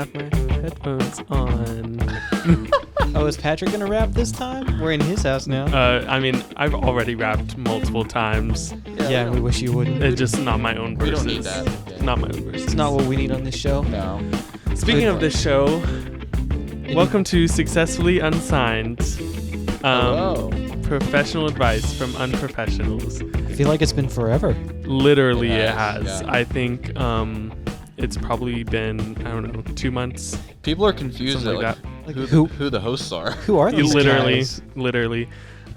have my headphones on. Oh, is Patrick gonna rap this time? We're in his house now. I mean, I've already rapped multiple times. Yeah, we wish you wouldn't. It's just not my own verses. We don't need that. Yeah. Not my own verses. It's not what we need on this show. No. Speaking of this show, welcome to Successfully Unsigned. Hello. Professional advice from unprofessionals. I feel like it's been forever. Literally, It it has, has. yeah. I think it's probably been, I don't know, 2 months. People are confused Something at like who the hosts are. Who are these guys? Literally.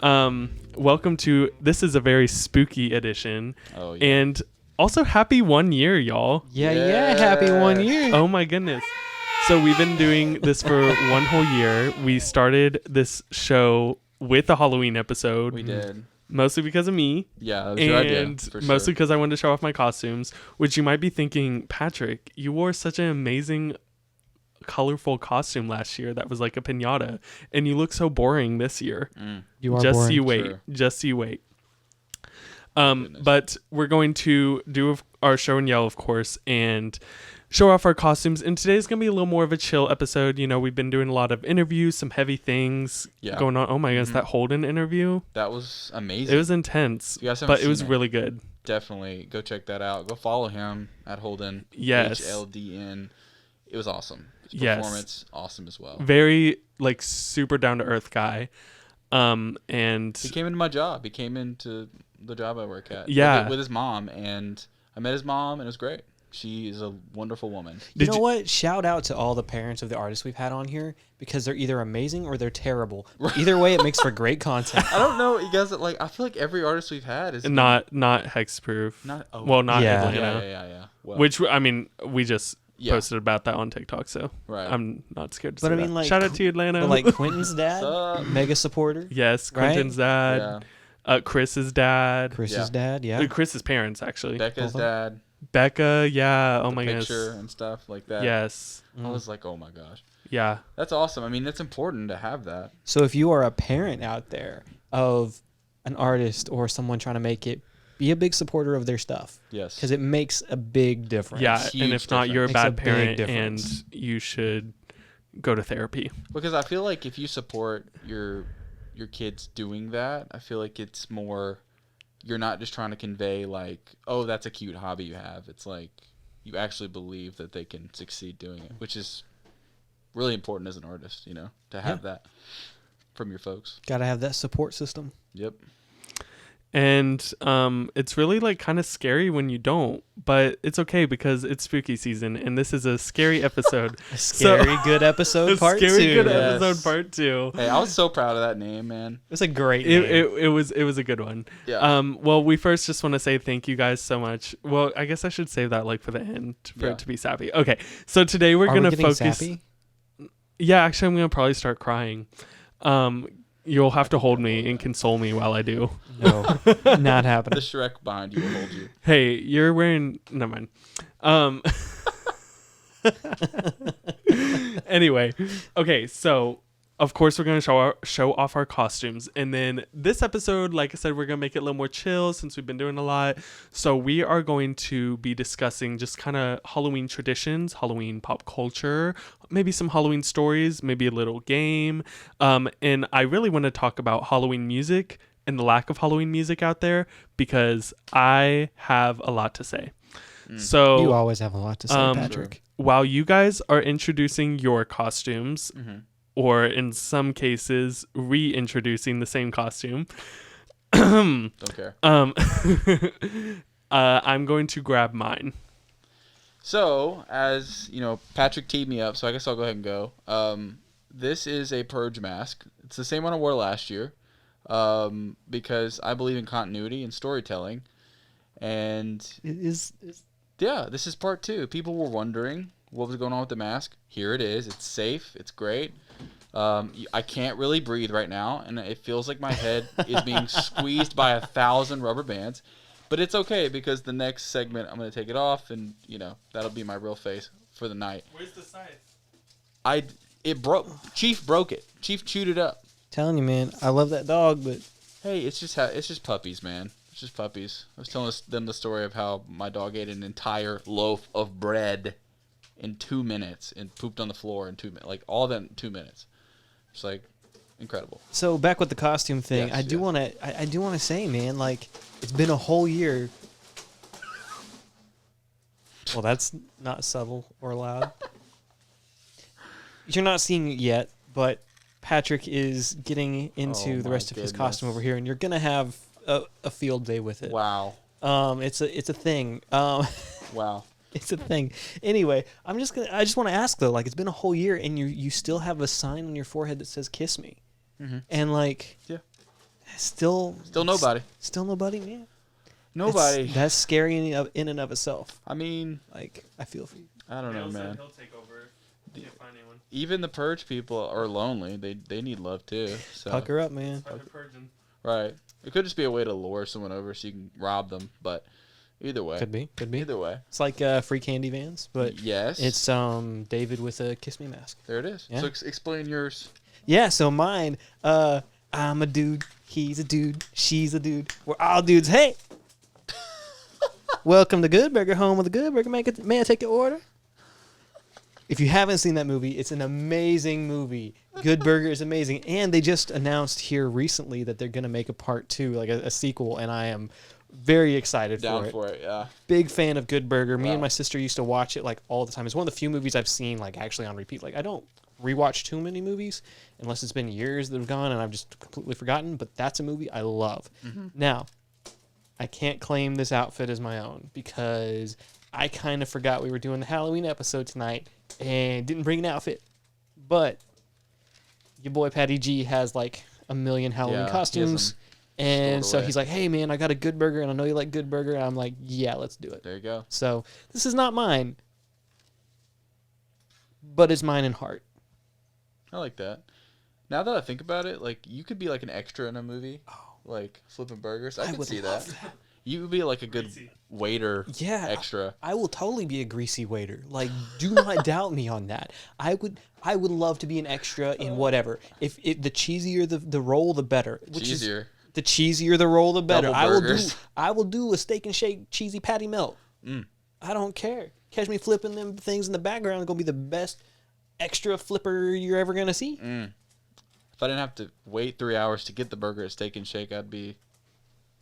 Welcome to, this is a very spooky edition. Oh, yeah. And also happy 1 year, y'all. Yeah, happy 1 year. Oh my goodness. So we've been doing this for 1 whole year. We started this show with a Halloween episode. We did. Mostly because of me. Yeah, that was your idea. And For mostly sure. because I wanted to show off my costumes, which you might be thinking, Patrick, you wore such an amazing, colorful costume last year that was like a piñata, and you look so boring this year. You are Just boring. you wait. Sure. Just you wait. Goodness. But we're going to do our show and yell, of course, and show off our costumes. And today's going to be a little more of a chill episode. You know, we've been doing a lot of interviews, some heavy things going on. Oh my goodness, that Holden interview. That was amazing. It was intense, If you guys haven't but it was seen really good. Definitely go check that out. Go follow him at Holden. Yes. HLDN. It was awesome. His Yes. performance, awesome as well. Very, like, super down-to-earth guy. And He came into my job. He came into the job I work at. Yeah. With his mom, and I met his mom, and it was great. She is a wonderful woman. You know what? Shout out to all the parents of the artists we've had on here because they're either amazing or they're terrible. Either way, it makes for great content. I don't know, you guys. Like, I feel like every artist we've had is not hexproof. Not. Oh, Well, not Yeah. Atlanta. Yeah. Well, Which, I mean, we just Yeah. posted about that on TikTok, so Right. I'm not scared to But say I mean, that. like, Shout out to Atlanta. But like Quentin's dad, What's up? mega supporter. Yes, Right? Quentin's dad. Chris's dad. Chris's dad, yeah. Chris's parents, actually. Becca's Hold dad. Becca, yeah. Oh The my goodness. picture and stuff like that. Yes. I was like, oh my gosh, Yeah. that's awesome. I mean, that's important to have that. So if you are a parent out there of an artist or someone trying to make it, be a big supporter of their stuff Yes. because it makes a big difference. Yeah, Huge and if not, you're a Makes a bad big parent difference. and you should go to therapy. Because I feel like if you support your kids doing that, I feel like it's more. You're not just trying to convey like, oh, that's a cute hobby you have. It's like you actually believe that they can succeed doing it, which is really important as an artist, you know, to have that from your folks. Got to have that support system. Yep. And it's really like kind of scary when you don't, but it's okay because it's spooky season and this is a scary episode. A scary good episode part scary 2. good Yes. episode part 2. Hey, I was so proud of that name, man. It's a great name. It was a good one. Yeah. Well, we first just want to say thank you guys so much. Well, I guess I should save that like for the end for Yeah. it to be sappy. Okay, so today we're Are gonna we getting focus. sappy? Yeah, actually, I'm gonna probably start crying. You'll have to hold me and console me while I do. No, not The happening. Shrek behind you will hold you. Hey, you're wearing. Never mind. Anyway, okay, so of course we're gonna show off our costumes, and then this episode, like I said, we're gonna make it a little more chill since we've been doing a lot. So we are going to be discussing just kind of Halloween traditions, Halloween pop culture, maybe some Halloween stories, maybe a little game, and I really want to talk about Halloween music and the lack of Halloween music out there because I have a lot to say. So You always have a lot to say, Patrick. while you guys are introducing your costumes, Mm-hmm. or in some cases reintroducing the same costume, Don't care. I'm going to grab mine. So, as you know, Patrick teed me up, so I guess I'll go ahead and go. This is a purge mask. It's the same one I wore last year, because I believe in continuity and storytelling. And yeah, this is part 2. People were wondering what was going on with the mask. Here it is. It's safe. It's great. I can't really breathe right now, and it feels like my head is being squeezed by 1,000 rubber bands. But it's okay because the next segment I'm going to take it off, and you know that'll be my real face for the night. Where's the scythe? It broke. Chief broke it. Chief chewed it up. Telling you, man, I love that dog, but Hey, it's just puppies, man. It's just puppies. I was telling them the story of how my dog ate an entire loaf of bread. in 2 minutes and pooped on the floor in 2 minutes. Like, all that in 2 minutes. It's like incredible. So back with the costume thing, Yes, I do want to say, man, like it's been a whole year. Well, that's not subtle or loud. You're not seeing it yet, but Patrick is getting into the rest of his costume over here, and you're gonna have a field day with it. Wow. It's a thing. Wow. It's a thing. Anyway, I just want to ask though, like it's been a whole year, and you still have a sign on your forehead that says "Kiss Me," and like, yeah, still nobody. Still nobody, man. Nobody. That's scary in and of itself. I mean, like I feel for you. I don't know, man. He'll take over. Can't find anyone. Even the purge people are lonely. They need love too. So. Pucker up, man. Purging. Right. It could just be a way to lure someone over so you can rob them, but either way. Could be. Either way. It's like free candy vans, but yes, it's David with a kiss me mask. There it is. Yeah. So explain yours. Yeah. So mine. I'm a dude. He's a dude. She's a dude. We're all dudes. Hey. Welcome to Good Burger, home of the Good Burger. May I take your order? If you haven't seen that movie, it's an amazing movie. Good Burger is amazing. And they just announced here recently that they're going to make a part 2, like a sequel, and I am very excited Down for it, yeah. Big fan of Good Burger. Me Wow. and my sister used to watch it like all the time. It's one of the few movies I've seen like actually on repeat. Like I don't rewatch too many movies unless it's been years that have gone and I've just completely forgotten, but that's a movie I love. Now, I can't claim this outfit as my own because I kind of forgot we were doing the Halloween episode tonight and didn't bring an outfit. But your boy Patty G has like a million Halloween costumes. And so he's like, hey, man, I got a Good Burger, and I know you like Good Burger. And I'm like, yeah, let's do it. There you go. So this is not mine, but it's mine in heart. I like that. Now that I think about it, like, you could be like an extra in a movie. Like flipping burgers. I could see that. You would be like a good waiter extra. I will totally be a greasy waiter. Like, do not doubt me on that. I would love to be an extra in whatever. If the cheesier the roll, the better. The cheesier the roll, the better. I will do a steak and shake cheesy patty melt. I don't care. Catch me flipping them things in the background. It's gonna be the best extra flipper you're ever gonna see. If I didn't have to wait 3 hours to get the burger at Steak and Shake, I'd be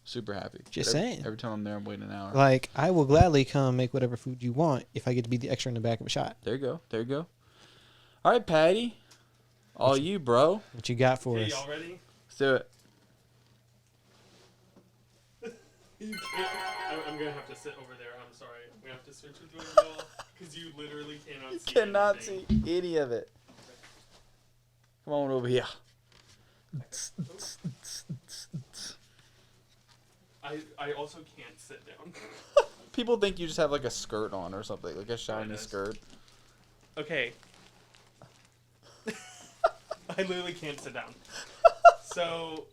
super happy. Just saying. Every time I'm there, I'm waiting an hour. Like, I will gladly come make whatever food you want if I get to be the extra in the back of a shot. There you go. There you go. All right, Patty. All you, bro. What you got for us? Y'all ready? Let's do it. You can't. I'm gonna have to sit over there. I'm sorry. We have to switch with you because you literally cannot see. Cannot anything. see any of it. Come on over here. I also can't sit down. People think you just have like a skirt on or something, like a shiny skirt. Okay. I literally can't sit down. So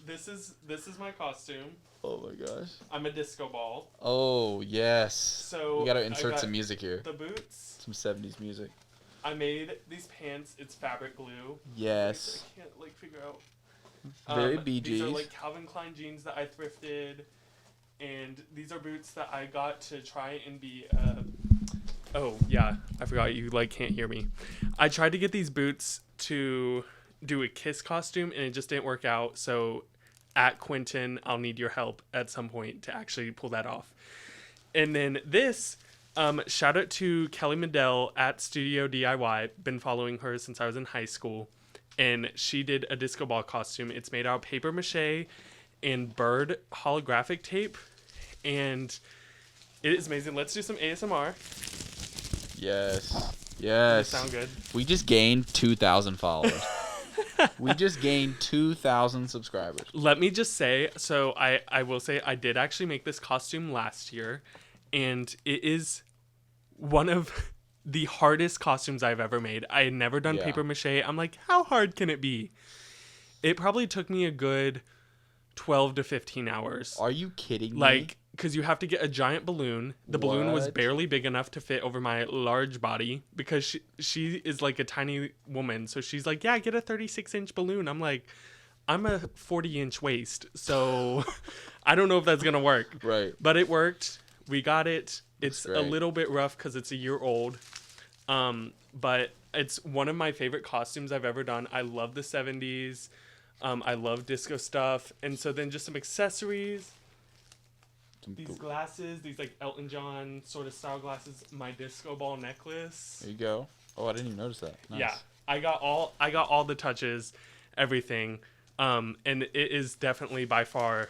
this is my costume. Oh my gosh. I'm a disco ball. Oh yes. So we gotta insert some music here. The boots. Some 70s music. I made these pants. It's fabric glue. Yes. I can't like figure out. Very BGs. These are like Calvin Klein jeans that I thrifted, and these are boots that I got to try and be. Oh yeah, I forgot you like can't hear me. I tried to get these boots to do a Kiss costume, and it just didn't work out. So, at Quentin, I'll need your help at some point to actually pull that off. And then this. Shout out to Kelly Medell at Studio DIY. Been following her since I was in high school. And she did a disco ball costume. It's made out of paper mache and bird holographic tape. And it is amazing. Let's do some ASMR. Yes. Yes. Sound good? We just gained 2,000 followers. We just gained 2,000 subscribers. Let me just say, so I will say I did actually make this costume last year. And it is one of the hardest costumes I've ever made. I had never done paper mache. I'm like, how hard can it be? It probably took me a good 12 to 15 hours. Are you kidding me? Like, because you have to get a giant balloon. The balloon was barely big enough to fit over my large body because she is like a tiny woman. So she's like, yeah, get a 36-inch balloon. I'm like, I'm a 40-inch waist. So I don't know if that's going to work. Right. But it worked. We got it It's a great. little bit rough because it's a year old. But it's one of my favorite costumes I've ever done. I love the 70s. I love disco stuff. And so then just some accessories. These glasses, these like Elton John sort of style glasses. My disco ball necklace. There you go. Oh, I didn't even notice that. Nice. Yeah, I got all the touches, everything. And it is definitely by far.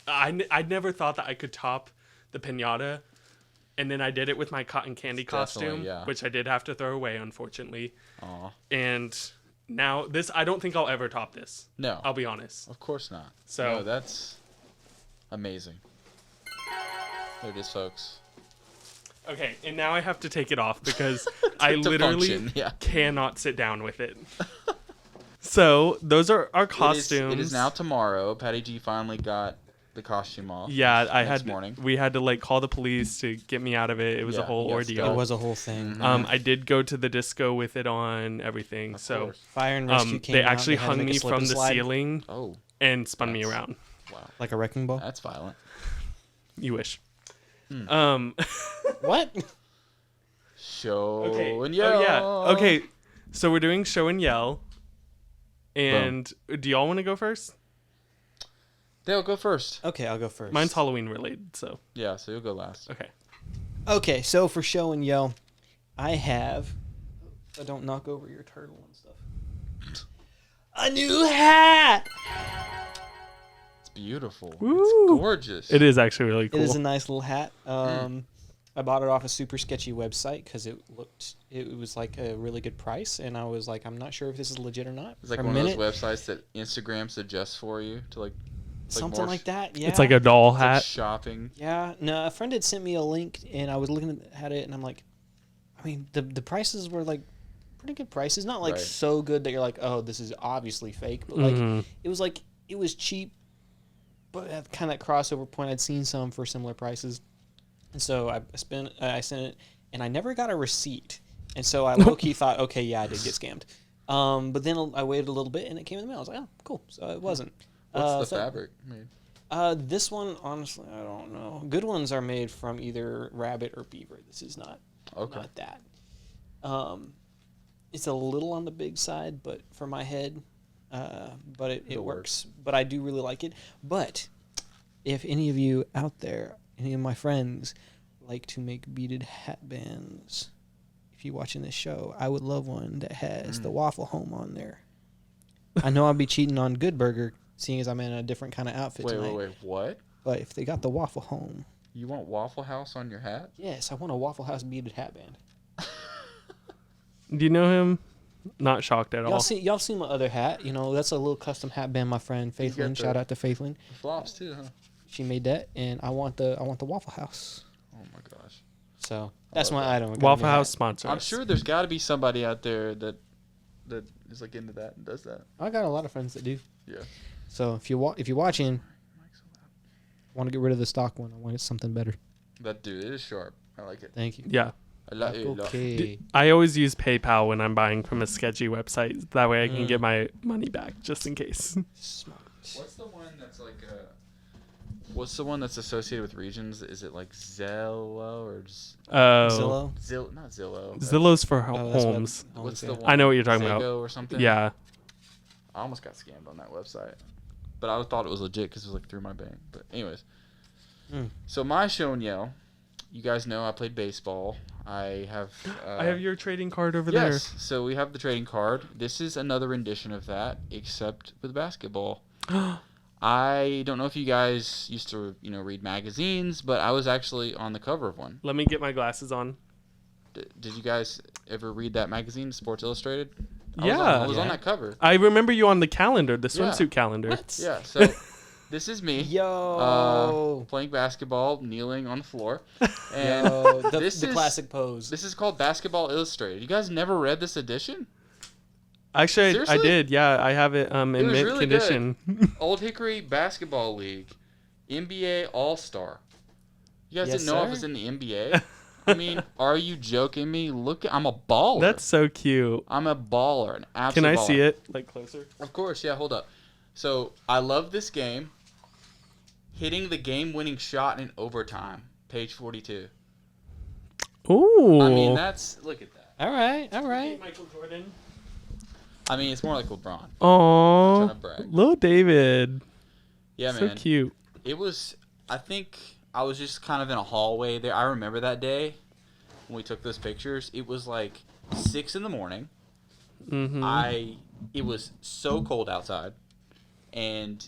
I never thought that I could top the piñata. And then I did it with my cotton candy costume, yeah. which I did have to throw away, unfortunately. Aw. And now this, I don't think I'll ever top this. No. I'll be honest. Of course not. So No, that's amazing. There it is, folks. Okay, and now I have to take it off because I To literally function, yeah. cannot sit down with it. So those are our costumes. It is now tomorrow. Patty G finally got the costume off. Yeah, next morning. We had to like call the police to get me out of it. It was a Yeah, whole yes, ordeal. It was a whole thing. I did go to the disco with it on, everything. Of So course. Fire and rescue came they out. actually They had to hung make a me slip from and the slide. ceiling Oh, and spun me That's- around. wow. Like a wrecking ball. That's violent. You wish. What? Show Okay. and yell. Oh yeah. Okay. So we're doing show and yell. And do y'all want to go first? Dale, go first. Okay, I'll go first. Mine's Halloween related, so Yeah, so you'll go last. okay. Okay, so for show and yell, I have. So don't knock over your turtle and stuff. A new hat. It's beautiful. Woo. It's gorgeous. It is actually really cool. It is a nice little hat. I bought it off a super sketchy website because it was like a really good price, and I was like, I'm not sure if this is legit or not. It's like For a one minute, of those websites that Instagram suggests for you to like something more like that. Yeah, It's like a doll it's like hat. shopping. Yeah, no, a friend had sent me a link, and I was looking at it, and I'm like, I mean, the prices were like pretty good prices. Not like Right. so good that you're like, oh, this is obviously fake, but like Mhm. it was cheap, but at kind of that crossover point, I'd seen some for similar prices, and so I sent it, and I never got a receipt, and so I low key thought, okay, yeah, I did get scammed. But then I waited a little bit, and it came in the mail. I was like, oh, cool. So it wasn't. What's the so- fabric made? This one, honestly, I don't know. Good ones are made from either rabbit or beaver. This is not that. It's a little on the big side, but for my head, but it It'll works. But I do really like it. But if any of you out there, any of my friends, like to make beaded hat bands, if you're watching this show, I would love one that has the Waffle Home on there. I know I'll be cheating on Good Burger, seeing as I'm in a different kind of outfit tonight. Wait, what? But if they got the Waffle Home, You want Waffle House on your hat? yes, I want a Waffle House beaded hat band. Do you know him? Not shocked at all. Y'all see my other hat? You know, that's a little custom hat band my friend got Faithlin. the- Shout out to Faithlin. Flops too, huh? She made that, and I want the Waffle House. Oh my gosh. So that's love my that. item. I got a Waffle new House hat. sponsor. I'm us. sure there's got to be somebody out there that is like into that and does that. I got a lot of friends that do. Yeah. So if you're watching, want to get rid of the stock one. I want something better. That dude, it is sharp. I like it. Thank you. Yeah. I like it. Okay. I always use PayPal when I'm buying from a sketchy website. That way I can get my money back, just in case. Smart. What's the one that's like what's the one that's associated with regions? Is it like Zello or Oh. Zillow. Not Zillow. Zillow's for Oh, that's homes. What's yeah. the one? I know what you're talking about. Zago or something? Yeah. I almost got scammed on that website, but I thought it was legit because it was like through my bank. But anyways, so my show and yell. You guys know I played baseball. I have your trading card over yes. So we have the trading card. This is another rendition of that, except with basketball. I don't know if you guys used to read magazines, but I was actually on the cover of one. Let me get my glasses on. Did you guys ever read that magazine, Sports Illustrated? Yeah. I was on that cover. I remember you on the calendar, the Yeah. swimsuit calendar. What? Yeah. So this is me. Yo. Playing basketball, kneeling on the floor. And Yo. The this is- classic pose. this is called Basketball Illustrated. You guys never read this edition? Actually, I Seriously? did. Yeah, I have it in was mint really condition. Old Hickory Basketball League, NBA All-Star. You guys Yes, didn't know I sir. was in the NBA? I mean, are you joking me? Look, I'm a baller. That's so cute. I'm a baller, an absolute Can I baller. see it like closer? Of course, yeah, hold up. So, I love this game. Hitting the game-winning shot in overtime, page 42. Ooh. I mean, look at that. All right. Michael Jordan. I mean, it's more like LeBron. Aww. Trying to brag. Little David. Yeah, So man. cute. It was, I think I was just kind of in a hallway there. I remember that day when we took those pictures. It was like 6 in the morning. Mm-hmm. It was so cold outside. And,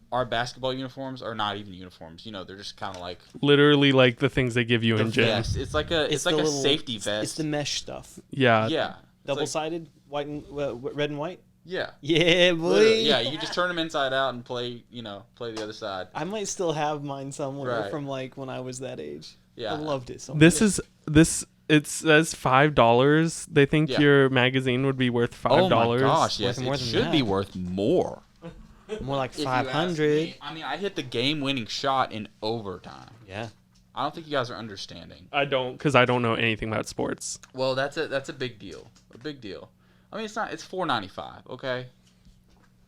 our basketball uniforms are not even uniforms. They're just kind of like Literally like the things they give you in gym. vest. It's like a safety vest. It's the mesh stuff. Yeah. Yeah. Double-sided, white and red and white. Yeah. Yeah, boy. Literally, yeah, you just turn them inside out and play the other side. I might still have mine somewhere Right. from like when I was that age. Yeah. I loved it so much. It says $5. They think Yeah. your magazine would be worth $5. Oh my gosh, yes, Worth more it than should that. be worth more. More like If you ask 500. me. I mean, I hit the game-winning shot in overtime. Yeah. I don't think you guys are understanding. I don't, because I don't know anything about sports. Well, that's a big deal. A big deal. I mean, it's $4.95, okay?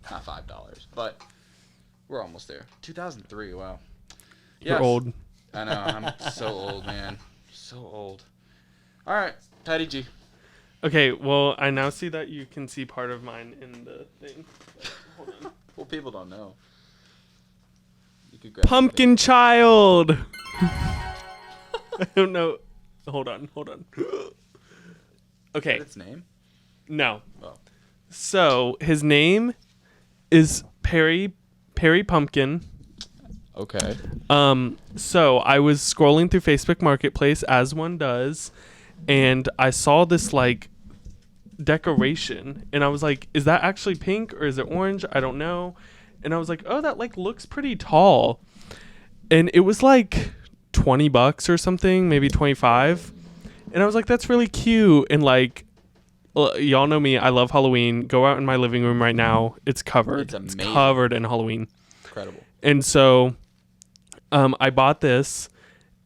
Not $5, but we're almost there. 2003, wow. You're Yes. old. I know, I'm so old, man. So old. All right, Patty G. Okay, well, I now see that you can see part of mine in the thing. Hold on. Well, people don't know. You could grab Pumpkin Child. I don't know. Hold on. Okay, its name. no. Oh. So his name is Perry Pumpkin. Okay. So I was scrolling through Facebook Marketplace as one does, and I saw this like decoration, and I was like, is that actually pink or is it orange? I don't know. And I was like, oh, that like looks pretty tall. And it was like $20 or something, maybe 25. And I was like, that's really cute. And like, y'all know me, I love Halloween. Go out in my living room right now. It's covered. It's amazing. It's covered in Halloween. Incredible. And so I bought this,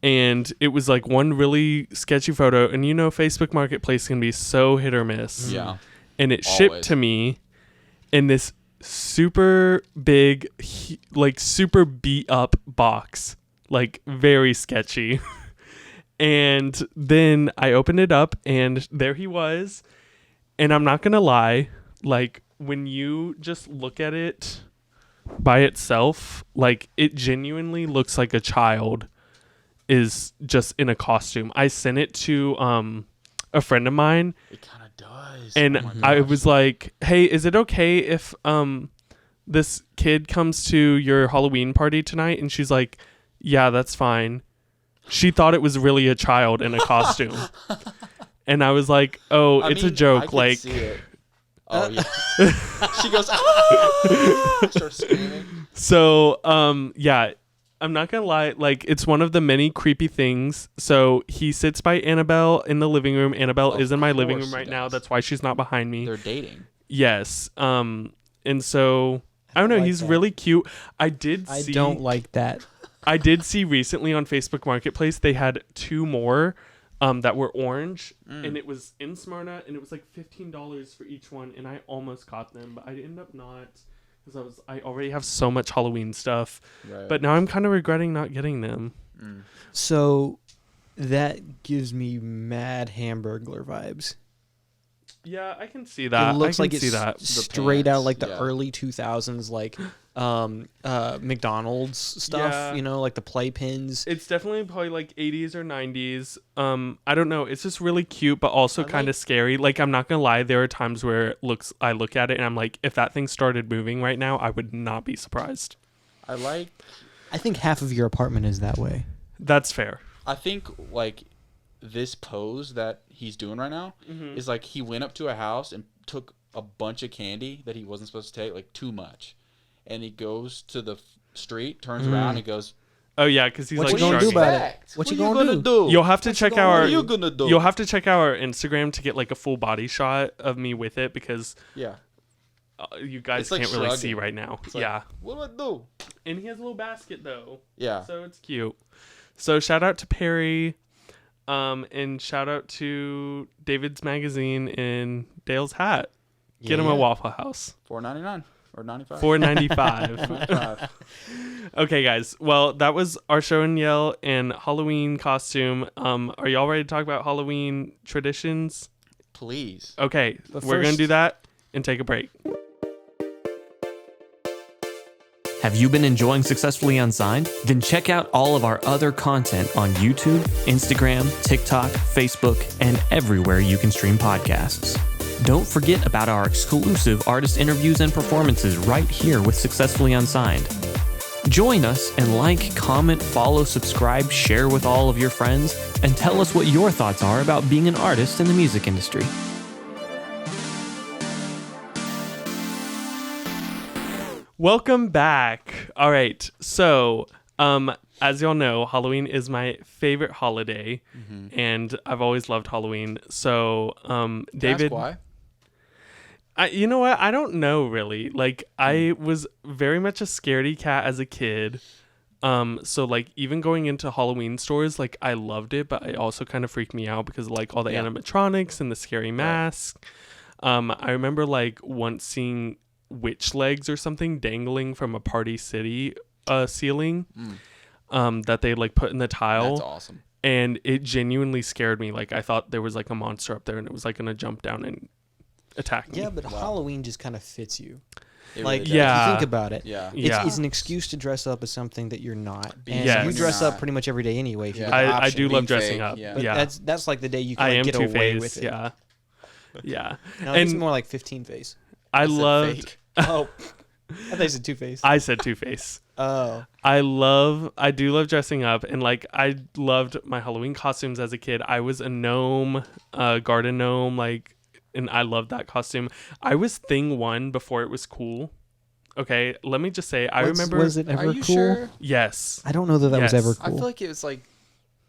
and it was like one really sketchy photo. And Facebook Marketplace can be so hit or miss. Yeah. And it shipped Always. to me in this super big, like super beat up box, like very sketchy. And then I opened it up, and there he was. And I'm not going to lie, like when you just look at it by itself, like it genuinely looks like a child is just in a costume. I sent it to a friend of mine, It kind of does. and Oh my I gosh. was like, hey, is it okay if this kid comes to your Halloween party tonight? And she's like, yeah, that's fine. She thought it was really a child in a costume. And I was like, oh, I it's a mean, I joke. could Like, see it. Oh yeah. She goes, ah! Starts screaming. so yeah, I'm not gonna lie, like it's one of the many creepy things. So he sits by Annabelle in the living room. Annabelle Of is in my living course room he right now. does. That's why she's not behind me. They're dating. Yes. And so I don't know, like he's that. really cute. I don't like that. I did see recently on Facebook Marketplace they had 2 more that were orange, and it was in Smyrna, and it was like $15 for each one, and I almost caught them, but I ended up not, because I already have so much Halloween stuff. Right. But now I'm kind of regretting not getting them. So that gives me mad Hamburglar vibes. Yeah, I can see that. It looks I like can see it's that. straight out pants, like the yeah. early 2000s, like McDonald's stuff, Yeah. like the playpins. It's definitely probably like 80s or 90s. I don't know. It's just really cute, but also kind of scary. Like, I'm not gonna lie. There are times where I look at it and I'm like, if that thing started moving right now, I would not be surprised. I think half of your apartment is that way. That's fair. I think like this pose that he's doing right now is like he went up to a house and took a bunch of candy that he wasn't supposed to take, like too much, and he goes to the street, turns around, and goes, Oh yeah, because he's What like you gonna do sharking. about it? What you gonna do? You'll have to check What our. are you gonna do? You'll have to check our Instagram to get like a full body shot of me with it, because Yeah. you guys It's like can't really see shrugging. right now. It's like, Yeah, What do I do? and he has a little basket though, Yeah. so it's cute. So shout out to Perry, and shout out to David's magazine and Dale's hat. Get him a Yeah. Waffle House. $4.99. or 95? $4.95. 95. Okay, guys. Well, that was our show and yell and Halloween costume. Are y'all ready to talk about Halloween traditions? Please. Okay, But we're gonna first- do that and take a break. Have you been enjoying Successfully Unsigned? Then check out all of our other content on YouTube, Instagram, TikTok, Facebook, and everywhere you can stream podcasts. Don't forget about our exclusive artist interviews and performances right here with Successfully Unsigned. Join us and like, comment, follow, subscribe, share with all of your friends, and tell us what your thoughts are about being an artist in the music industry. Welcome back. All right. So, as y'all know, Halloween is my favorite holiday, and I've always loved Halloween. So, David, Ask why? you know what? I don't know really. Like, I was very much a scaredy cat as a kid. So like even going into Halloween stores, like I loved it, but it also kind of freaked me out because like all the animatronics and the scary masks. I remember like once seeing witch legs or something dangling from a Party City ceiling that they like put in the tile. That's awesome. And it genuinely scared me. Like I thought there was like a monster up there and it was like gonna jump down and attack me. Yeah, but Halloween just kind of fits you. It Like, really does. if Yeah. you think about it, Yeah. Yeah. it's an excuse to dress up as something that you're not. And Yes. you dress You're up not. pretty much every day anyway. If you Yeah. get the I option. do love Being dressing fake, up. yeah. But Yeah. that's like the day you I can am get away with Two-Face. it. Yeah. Yeah. No, it's And more like 15 face. I Said loved fake. Oh, I thought you said 2 face. I said Two-Face. Oh, I do love dressing up, and like I loved my Halloween costumes as a kid. I was a gnome, garden gnome, like, and I loved that costume. I was Thing 1 before it was cool. Okay, let me just say, I remember. Was it Are ever you cool? sure? Yes. I don't know that was Yes. ever I cool. feel like it was like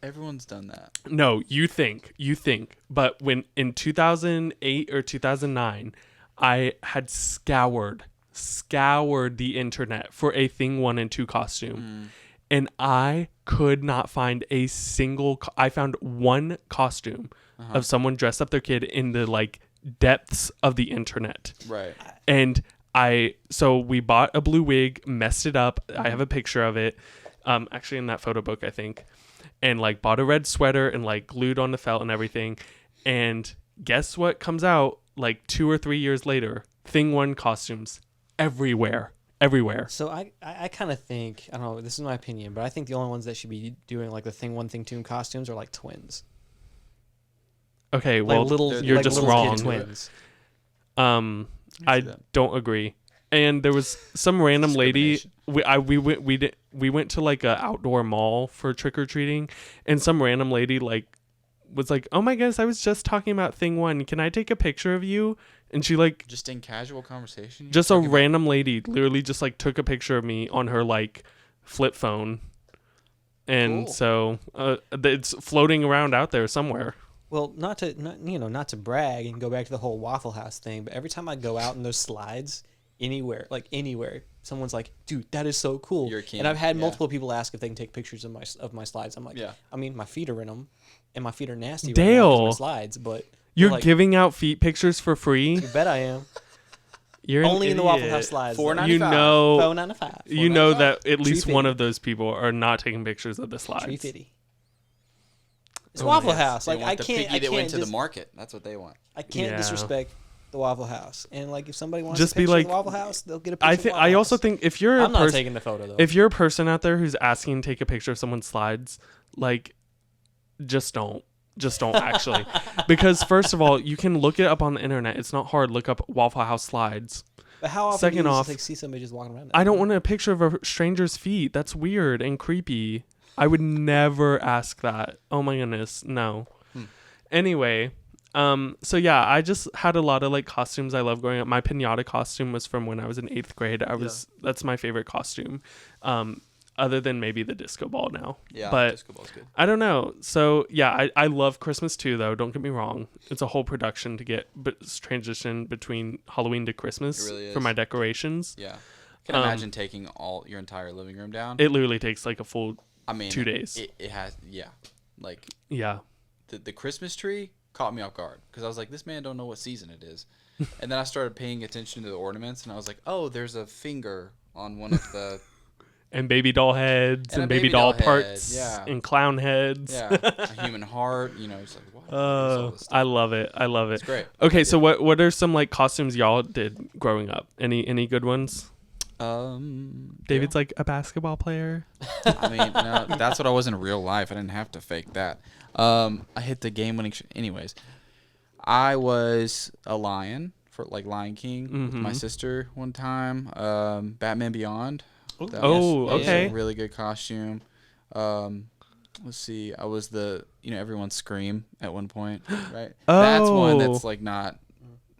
everyone's done that. No, you think, but when in 2008 or 2009, I had scoured the internet for a Thing 1 and 2 costume. And I could not find a single I found one costume of someone dressed up their kid in the like depths of the internet. Right. And so we bought a blue wig, messed it up. I have a picture of it. Actually in that photo book, I think. And like bought a red sweater and like glued on the felt and everything. And guess what comes out like 2 or 3 years later? Thing 1 costumes everywhere. So I kind of think, I don't know, this is my opinion, but I think the only ones that should be doing like the Thing 1, Thing 2 costumes are like twins. Okay, Like well, little, you're like just little kid wrong. twins. I don't agree. And there was some random lady. We went to like a outdoor mall for trick or treating, and some random lady like was like, "Oh my goodness, I was just talking about Thing 1. Can I take a picture of you?" And she like Just in casual conversation. just a random lady literally just like took a picture of me on her like flip phone, and Cool. so it's floating around out there somewhere. Well, not to brag and go back to the whole Waffle House thing, but every time I go out in those slides, anywhere, someone's like, "Dude, that is so cool." You're a king, And I've had yeah. multiple people ask if they can take pictures of my slides. I'm like, Yeah. I mean, my feet are in them, and my feet are nasty. Dale. right now 'cause of my slides, but You're like, giving out feet pictures for free. You bet I am. You're an Only in the Waffle idiot. House slides. $4.95. You know, $4.95. you know $4.95. that at least one $3.50. of those people are not taking pictures of the slides. $3.50. It's Oh, Waffle yes. House. They Like want I the can't. piggy I that went can't to the dis- market. That's what they want. I can't Yeah. disrespect the Waffle House. And like if somebody wants Just a be picture like- of the Waffle House, they'll get a picture. I of think. Waffle I also House. think if you're a I'm not person, taking the photo though. if you're a person out there who's asking to take a picture of someone's slides, like, just don't actually, because first of all, you can look it up on the internet. It's not hard. Look up Waffle House slides. But how often Second do you off, just, like, see somebody just walking around? I don't want a picture of a stranger's feet. That's weird and creepy. I would never ask that. Oh my goodness, no. Anyway, so yeah, I just had a lot of like costumes I love growing up. My piñata costume was from when I was in 8th grade. That's my favorite costume. Other than maybe the disco ball now. Yeah, But disco ball's good. I don't know. So yeah, I love Christmas too, though. Don't get me wrong. It's a whole production to get transition between Halloween to Christmas It really for is. my decorations. Yeah. Can imagine taking your entire living room down. It literally takes like a full I mean, 2 days. It has, yeah. Like Yeah. the Christmas tree caught me off guard because I was like, this man don't know what season it is. And then I started paying attention to the ornaments, and I was like, oh, there's a finger on one of the And baby doll heads And and a baby baby doll doll head, parts yeah. and clown heads. a human heart. It's like, what is all this stuff? I love it. I love it. It's great. Okay, so what are some like costumes y'all did growing up? Any good ones? David's like a basketball player. I mean, no, that's what I was in real life. I didn't have to fake that. I hit the game-winning. Anyways, I was a lion for like Lion King with my sister one time. Batman Beyond. That was okay. a really good costume. Let's see. I was everyone Scream at one point, right? That's one that's like not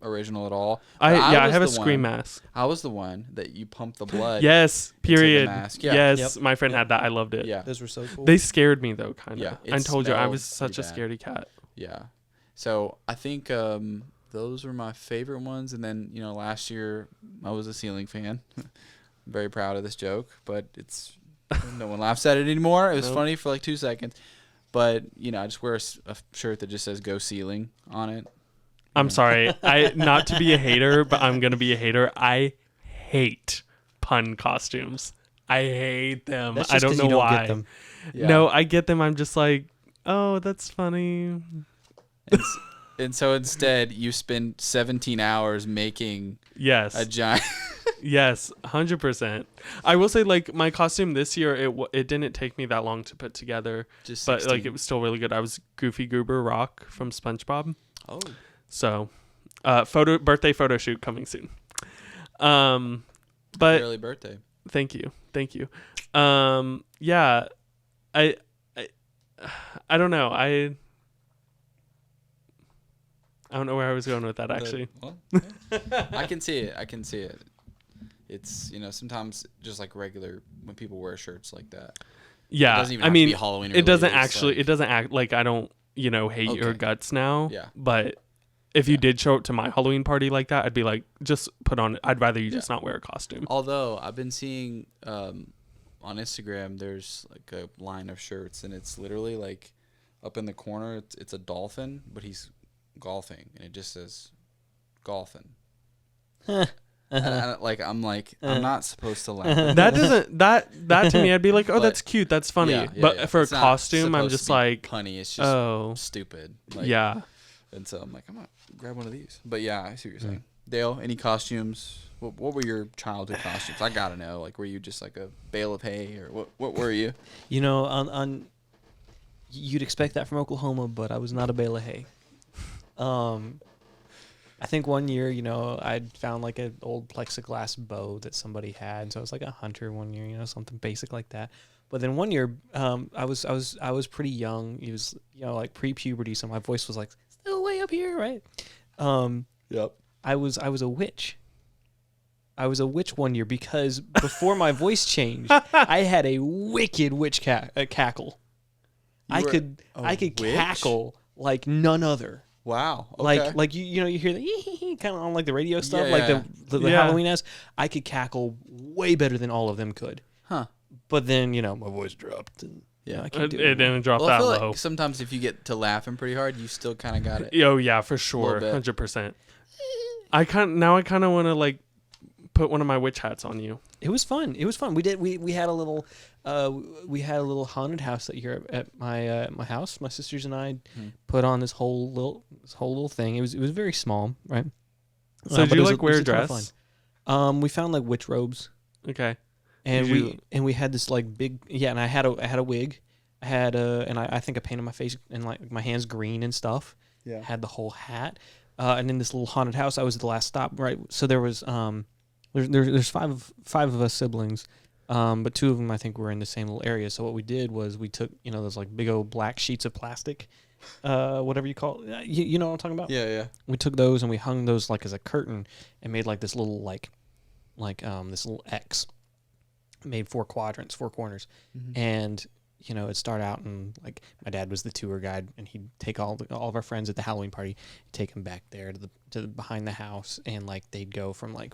original at all. I have a Scream mask. I was the one that you pump the blood. Yes. Period. Mask. Yeah. Yes. My friend had that. I loved it. Yeah. Those were so cool. They scared me though, kind of. Yeah, I it told you I smelled was such a pretty scaredy cat. Yeah. So I think those were my favorite ones. And then last year I was a ceiling fan. I'm very proud of this joke, but no one laughs at it anymore. It was funny for like 2 seconds, but I just wear a shirt that just says "Go Ceiling" on it. I'm sorry. Not to be a hater, but I'm gonna be a hater. I hate pun costumes. I hate them. That's I just don't 'cause know you don't why. get them. Yeah. No, I get them. I'm just like, oh, that's funny. And so instead, you spend 17 hours making Yes. a giant. Yes, 100%. I will say, like, my costume this year, it didn't take me that long to put together, Just but 16. like it was still really good. I was Goofy Goober Rock from SpongeBob. Oh. So, birthday photo shoot coming soon. But Early birthday. thank you. Yeah, I don't know. I don't know where I was going with that actually. I can see it. It's sometimes just like regular when people wear shirts like that. Yeah, It doesn't even I have to mean, be Halloween it doesn't related, it's actually. like- It doesn't act like I don't hate your Okay. guts now. Yeah. But if you did show up to my Halloween party like that, I'd be like, just put on. I'd rather you just not wear a costume. Although I've been seeing on Instagram, there's like a line of shirts, and it's literally like up in the corner. It's a dolphin, but he's golfing, and it just says golfing. I'm not supposed to laugh. That doesn't that to me, I'd be like, oh, But- that's cute, that's funny. Yeah, but for a It's not costume, I'm supposed just to be like, punny. It's just oh, stupid. yeah. And so I'm like, I'm gonna grab one of these. But yeah, I see what you're saying. Dale, any costumes? What were your childhood costumes? I gotta know. Like, were you just like a bale of hay, or what were you? On you'd expect that from Oklahoma, but I was not a bale of hay. I think one year, I'd found like an old plexiglass bow that somebody had, so I was like a hunter one year, something basic like that. But then one year, I was pretty young. It was like pre-puberty, so my voice was like still way up here, right? Yep. I was a witch. I was a witch one year because before my voice changed, I had a wicked witch cackle. I could witch? cackle like none other. Wow. Okay. Like you hear the kind of on like the radio stuff, Yeah, like yeah. the Yeah. Halloween ass. I could cackle way better than all of them could. Huh. But then my voice dropped. And, Yeah. I It can't do it. didn't drop Well, I that feel low. like sometimes if you get to laughing pretty hard, you still kind of got it. Oh yeah, for sure, bit. 100%. I kind of want to like put one of my witch hats on you. It was fun. We had a little haunted house that year at my house. My sisters and I put on this whole little thing. It was very small, right? So But did it you was like a wear a ton of dress? fun. We found like witch robes, Okay. and Did we had this like big and I had a wig. I had I think I painted my face and like my hands green and stuff. Yeah. Had the whole hat, and in this little haunted house, I was the last stop. Right, so there was there's five of us siblings, but two of them I think were in the same little area. So what we did was we took those like big old black sheets of plastic, whatever you call it. You know what I'm talking about? Yeah. Yeah. We took those and we hung those like as a curtain and made like this little this little X. Made 4 quadrants, 4 corners, and it'd start out and like my dad was the tour guide and he'd take all of our friends at the Halloween party, take them back there to the behind the house, and like they'd go from like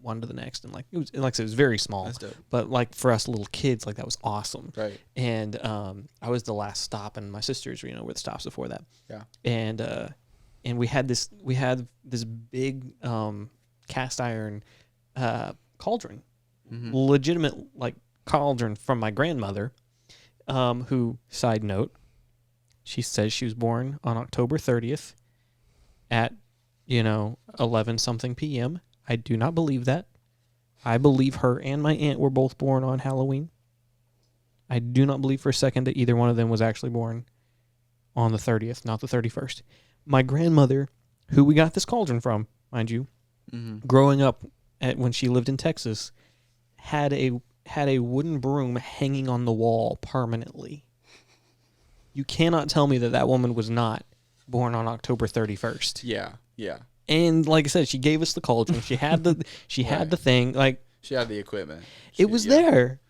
one to the next, and like it was very small. That's dope. But like for us little kids, like that was awesome. Right. And I was the last stop, and my sisters were the stops before that. Yeah. And and we had this big cast iron cauldron, legitimate like cauldron from my grandmother, who, side note, she says she was born on October 30th at 11 something p.m. I do not believe that. I believe her and my aunt were both born on Halloween. I do not believe for a second that either one of them was actually born on the 30th, not the 31st. My grandmother, who we got this cauldron from, mind you, growing up when she lived in Texas, had a wooden broom hanging on the wall permanently. You cannot tell me that woman was not born on October 31st. Yeah. And like I said, she gave us the cauldron. She had the had the thing. Like, she had the equipment. It was there.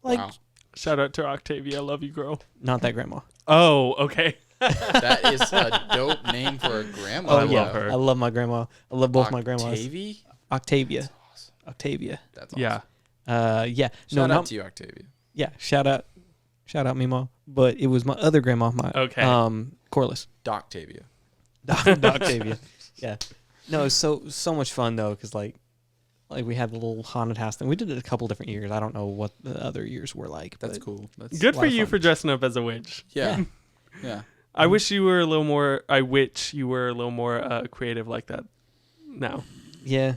Like, wow. Shout out to Octavia. I love you, girl. Not that grandma. Oh, okay. That is a dope name for a grandma. Oh, yeah. Love her. I love my grandma. I love both my grandmas. Octavia. That's awesome. Octavia. That's awesome. Yeah. Yeah. Shout out to you, Octavia. Yeah. Shout out, Mimo. But it was my other grandma, Corliss. Doctavia. Doctavia. Yeah. No, it was so much fun though, because like we had the little haunted house thing. We did it a couple different years. I don't know what the other years were like. That's cool. That's good for you for dressing up as a witch. Yeah. Yeah. I wish you were a little more. Creative like that. No. Yeah,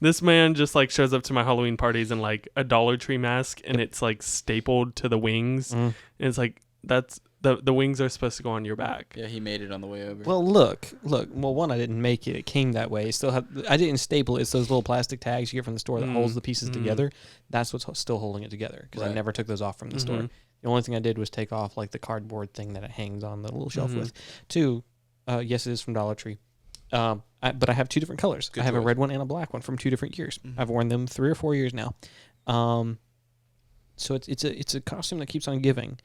This man just like shows up to my Halloween parties in like a Dollar Tree mask, and it's like stapled to the wings, and it's like that's the wings are supposed to go on your back. Yeah, he made it on the way over. Well, look. Well, one, I didn't make it. It came that way. I didn't staple it. It's those little plastic tags you get from the store that holds the pieces together. That's what's still holding it together, because I never took those off from the store. The only thing I did was take off like the cardboard thing that it hangs on the little shelf with. Two, yes, it is from Dollar Tree. But I have two different colors. I have a red one and a black one from 2 different years. I've worn them 3 or 4 years now. So it's a costume that keeps on giving.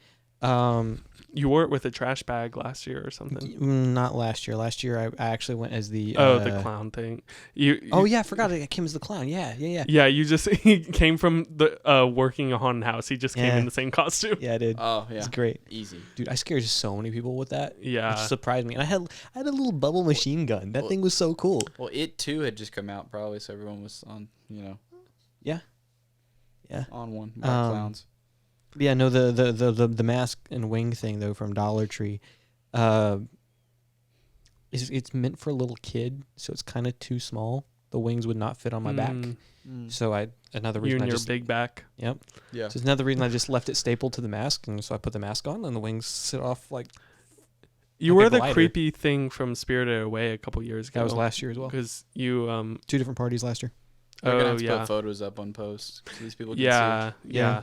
You wore it with a trash bag last year or something. Not last year. Last year I actually went as the the clown thing. I forgot I came as the clown. Yeah. Yeah, he came from the working a haunted house. He just came in the same costume. Yeah, I did. Oh yeah, it's great. Easy, dude. I scared so many people with that. Yeah, which surprised me. And I had a little bubble machine gun. That thing was so cool. Well, it too had just come out probably, so everyone was on. Yeah. On one by clowns. Yeah, no, the mask and wing thing though from Dollar Tree, it's meant for a little kid, so it's kind of too small. The wings would not fit on my back, so another reason your big back. Yep. Yeah. So it's another reason I just left it stapled to the mask, and so I put the mask on, and the wings sit off like. You were the creepy thing from Spirited Away a couple years ago. That was last year as well. Because you 2 different parties last year. We're gonna have to put photos up on post so these people can see. Yeah.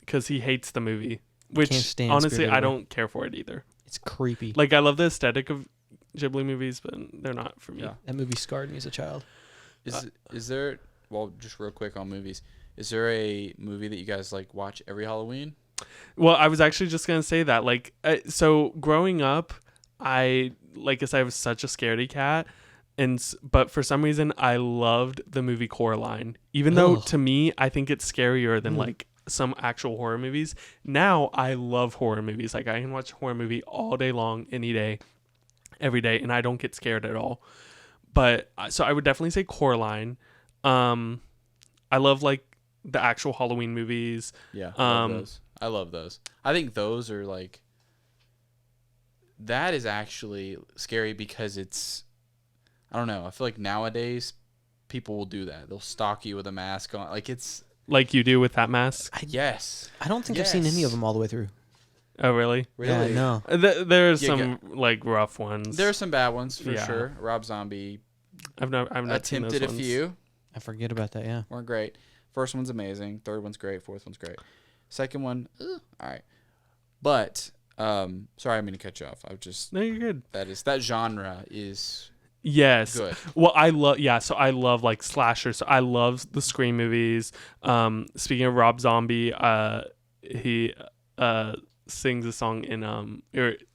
Because he hates the movie, which honestly I don't care for it either. It's creepy. Like, I love the aesthetic of Ghibli movies, but they're not for me. Yeah. That movie scarred me as a child. Is there? Well, just real quick on movies. Is there a movie that you guys like watch every Halloween? Well, I was actually just gonna say that. Like, so growing up, I guess I was such a scaredy cat. But for some reason, I loved the movie Coraline. Even though, to me, I think it's scarier than, like, some actual horror movies. Now, I love horror movies. Like, I can watch a horror movie all day long, any day, every day, and I don't get scared at all. But, so I would definitely say Coraline. I love, like, the actual Halloween movies. Yeah, I love those. I think those are, like... That is actually scary because it's... I don't know. I feel like nowadays people will do that. They'll stalk you with a mask on. Like, it's... Like you do with that mask? Yes. I don't think I've seen any of them all the way through. Oh, really? Really? Yeah, no. There's some, like, rough ones. There are some bad ones, for sure. Rob Zombie I've not attempted a few. I forget about that, yeah. Weren't great. First one's amazing. Third one's great. Fourth one's great. Second one, all right. But, sorry, I mean to cut you off. No, you're good. That genre is... Yes. Good. Well, I love like slashers. So I love the Scream movies. Speaking of Rob Zombie, he sings a song in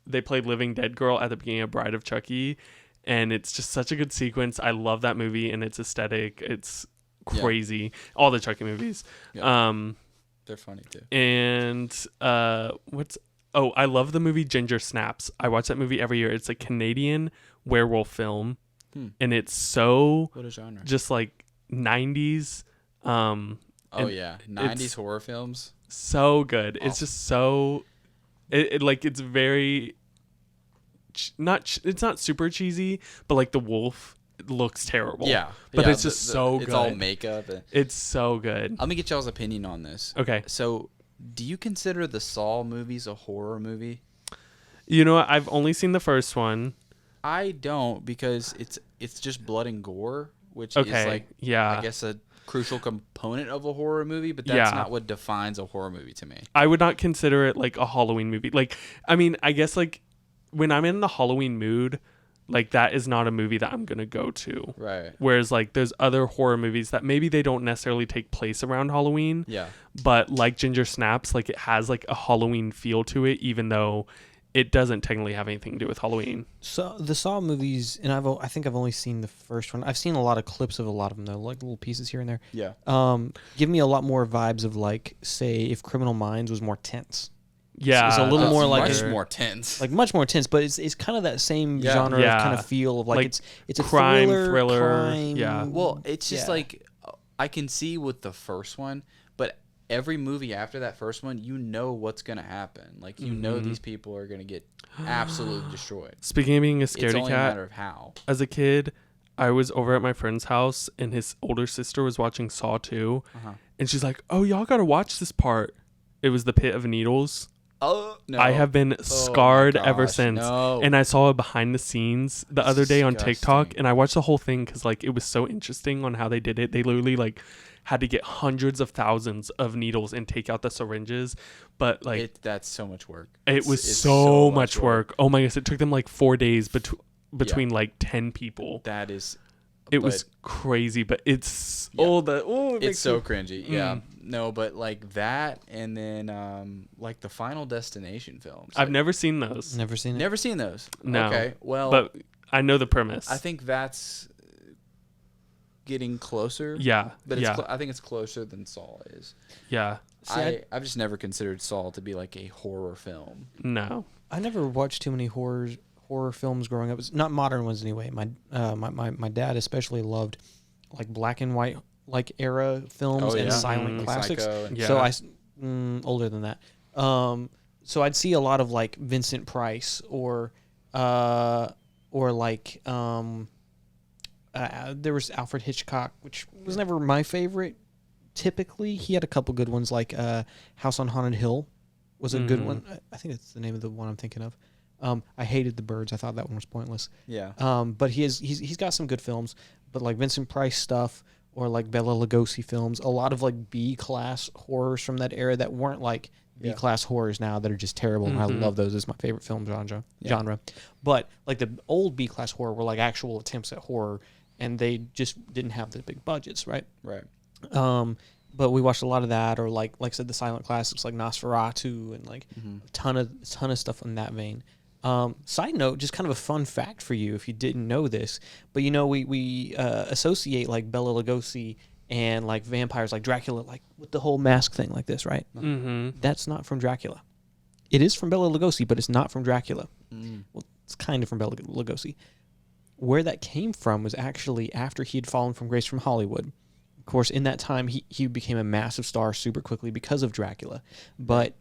they played Living Dead Girl at the beginning of Bride of Chucky, and it's just such a good sequence. I love that movie and its aesthetic. It's crazy. Yeah. All the Chucky movies. Yeah. They're funny too. And Oh, I love the movie Ginger Snaps. I watch that movie every year. It's a Canadian werewolf film, and it's so What a genre. just like 90s. Oh yeah, 90s horror films. So good. Awesome. It's just so it's very it's not super cheesy, but like the wolf looks terrible. Yeah, but yeah, it's just so good. It's all makeup. It's so good. Let me get y'all's opinion on this. Okay. So, do you consider the Saw movies a horror movie? You know what? I've only seen the first one. I don't, because it's just blood and gore, which Okay. is like, yeah. I guess, a crucial component of a horror movie, but that's not what defines a horror movie to me. I would not consider it like a Halloween movie. Like, I mean, I guess like when I'm in the Halloween mood, like that is not a movie that I'm going to go to. Right. Whereas like there's other horror movies that maybe they don't necessarily take place around Halloween. Yeah. But like Ginger Snaps, like it has like a Halloween feel to it, even though it doesn't technically have anything to do with Halloween. So the Saw movies, and I think I've only seen the first one. I've seen a lot of clips of a lot of them though, like little pieces here and there. Yeah. Give me a lot more vibes of like, say, if Criminal Minds was more tense. Yeah. It's a little more like much more tense. Like much more tense, but it's kind of that same genre of kind of feel of like it's a crime thriller. Crime, yeah. Well, it's just like I can see with the first one, but every movie after that first one, you know what's gonna happen. Like you know these people are gonna get absolutely destroyed. Speaking of being a It's scaredy only a cat, matter of how. as a kid, I was over at my friend's house and his older sister was watching Saw 2, and she's like, "Oh, y'all gotta watch this part." It was the Pit of Needles. Oh no! I have been scarred my ever gosh, since. no. And I saw a behind the scenes the other day on TikTok, disgusting. and I watched the whole thing because like it was so interesting on how they did it. They literally like had to get hundreds of thousands of needles and take out the syringes, but like that's so much work. it was It's so much work. Oh my gosh, it took them like 4 days between like 10 people. That is. It was crazy, but it's It's so cringy. Yeah. No, but like that, and then like the Final Destination films. I've never seen those. Never seen it. Never seen those. No. Okay. Well, But I know the premise. I think that's getting closer. Yeah. But yeah. I think it's closer than Saw is. Yeah. See, I've just never considered Saw to be like a horror film. No. I never watched too many horror films growing up. It's not modern ones anyway. My dad especially loved like black and white like era films and silent classics. Psycho. So older than that. So I'd see a lot of like Vincent Price or like there was Alfred Hitchcock, which was never my favorite. Typically, he had a couple good ones like House on Haunted Hill was a good one. I think that's the name of the one I'm thinking of. I hated The Birds. I thought that one was pointless. Yeah. But he's got some good films. But like Vincent Price stuff or like Bela Lugosi films, a lot of like B-class horrors from that era that weren't like B-class horrors now that are just terrible. And I love those. It's my favorite film genre. But like the old B-class horror were like actual attempts at horror, and they just didn't have the big budgets, right? Right. But we watched a lot of that, or like I said, the silent classics like Nosferatu and like a ton of stuff in that vein. Side note, just kind of a fun fact for you if you didn't know this, but you know we associate like Bela Lugosi and like vampires like Dracula like with the whole mask thing like this, right? That's not from Dracula. It is from Bela Lugosi, but it's not from Dracula. Well, it's kind of from Bela Lugosi. Where that came from was actually after he had fallen from grace from Hollywood. Of course, in that time, he became a massive star super quickly because of Dracula. But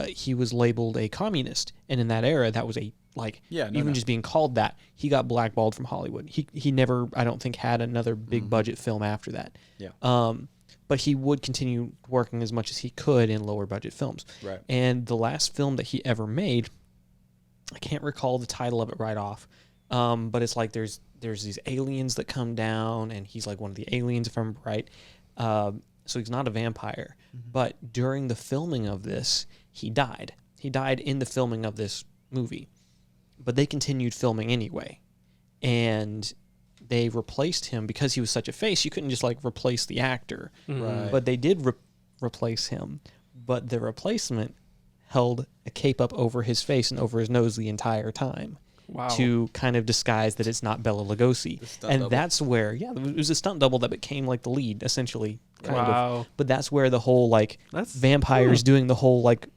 he was labeled a communist. And in that era, that was just being called that, he got blackballed from Hollywood. He never, I don't think, had another big budget film after that. Yeah. But he would continue working as much as he could in lower budget films. Right. And the last film that he ever made, I can't recall the title of it right off, but it's like there's these aliens that come down, and he's like one of the aliens, if I'm right. So he's not a vampire. But during the filming of this, he died. He died in the filming of this movie. But they continued filming anyway. And they replaced him because he was such a face. You couldn't just like replace the actor. Right. But they did replace him. But the replacement held a cape up over his face and over his nose the entire time. Wow. To kind of disguise that it's not Bela Lugosi. And double. that's where, it was a stunt double that became like the lead, essentially. Kind Wow. of. But that's where the whole like That's vampires doing the whole like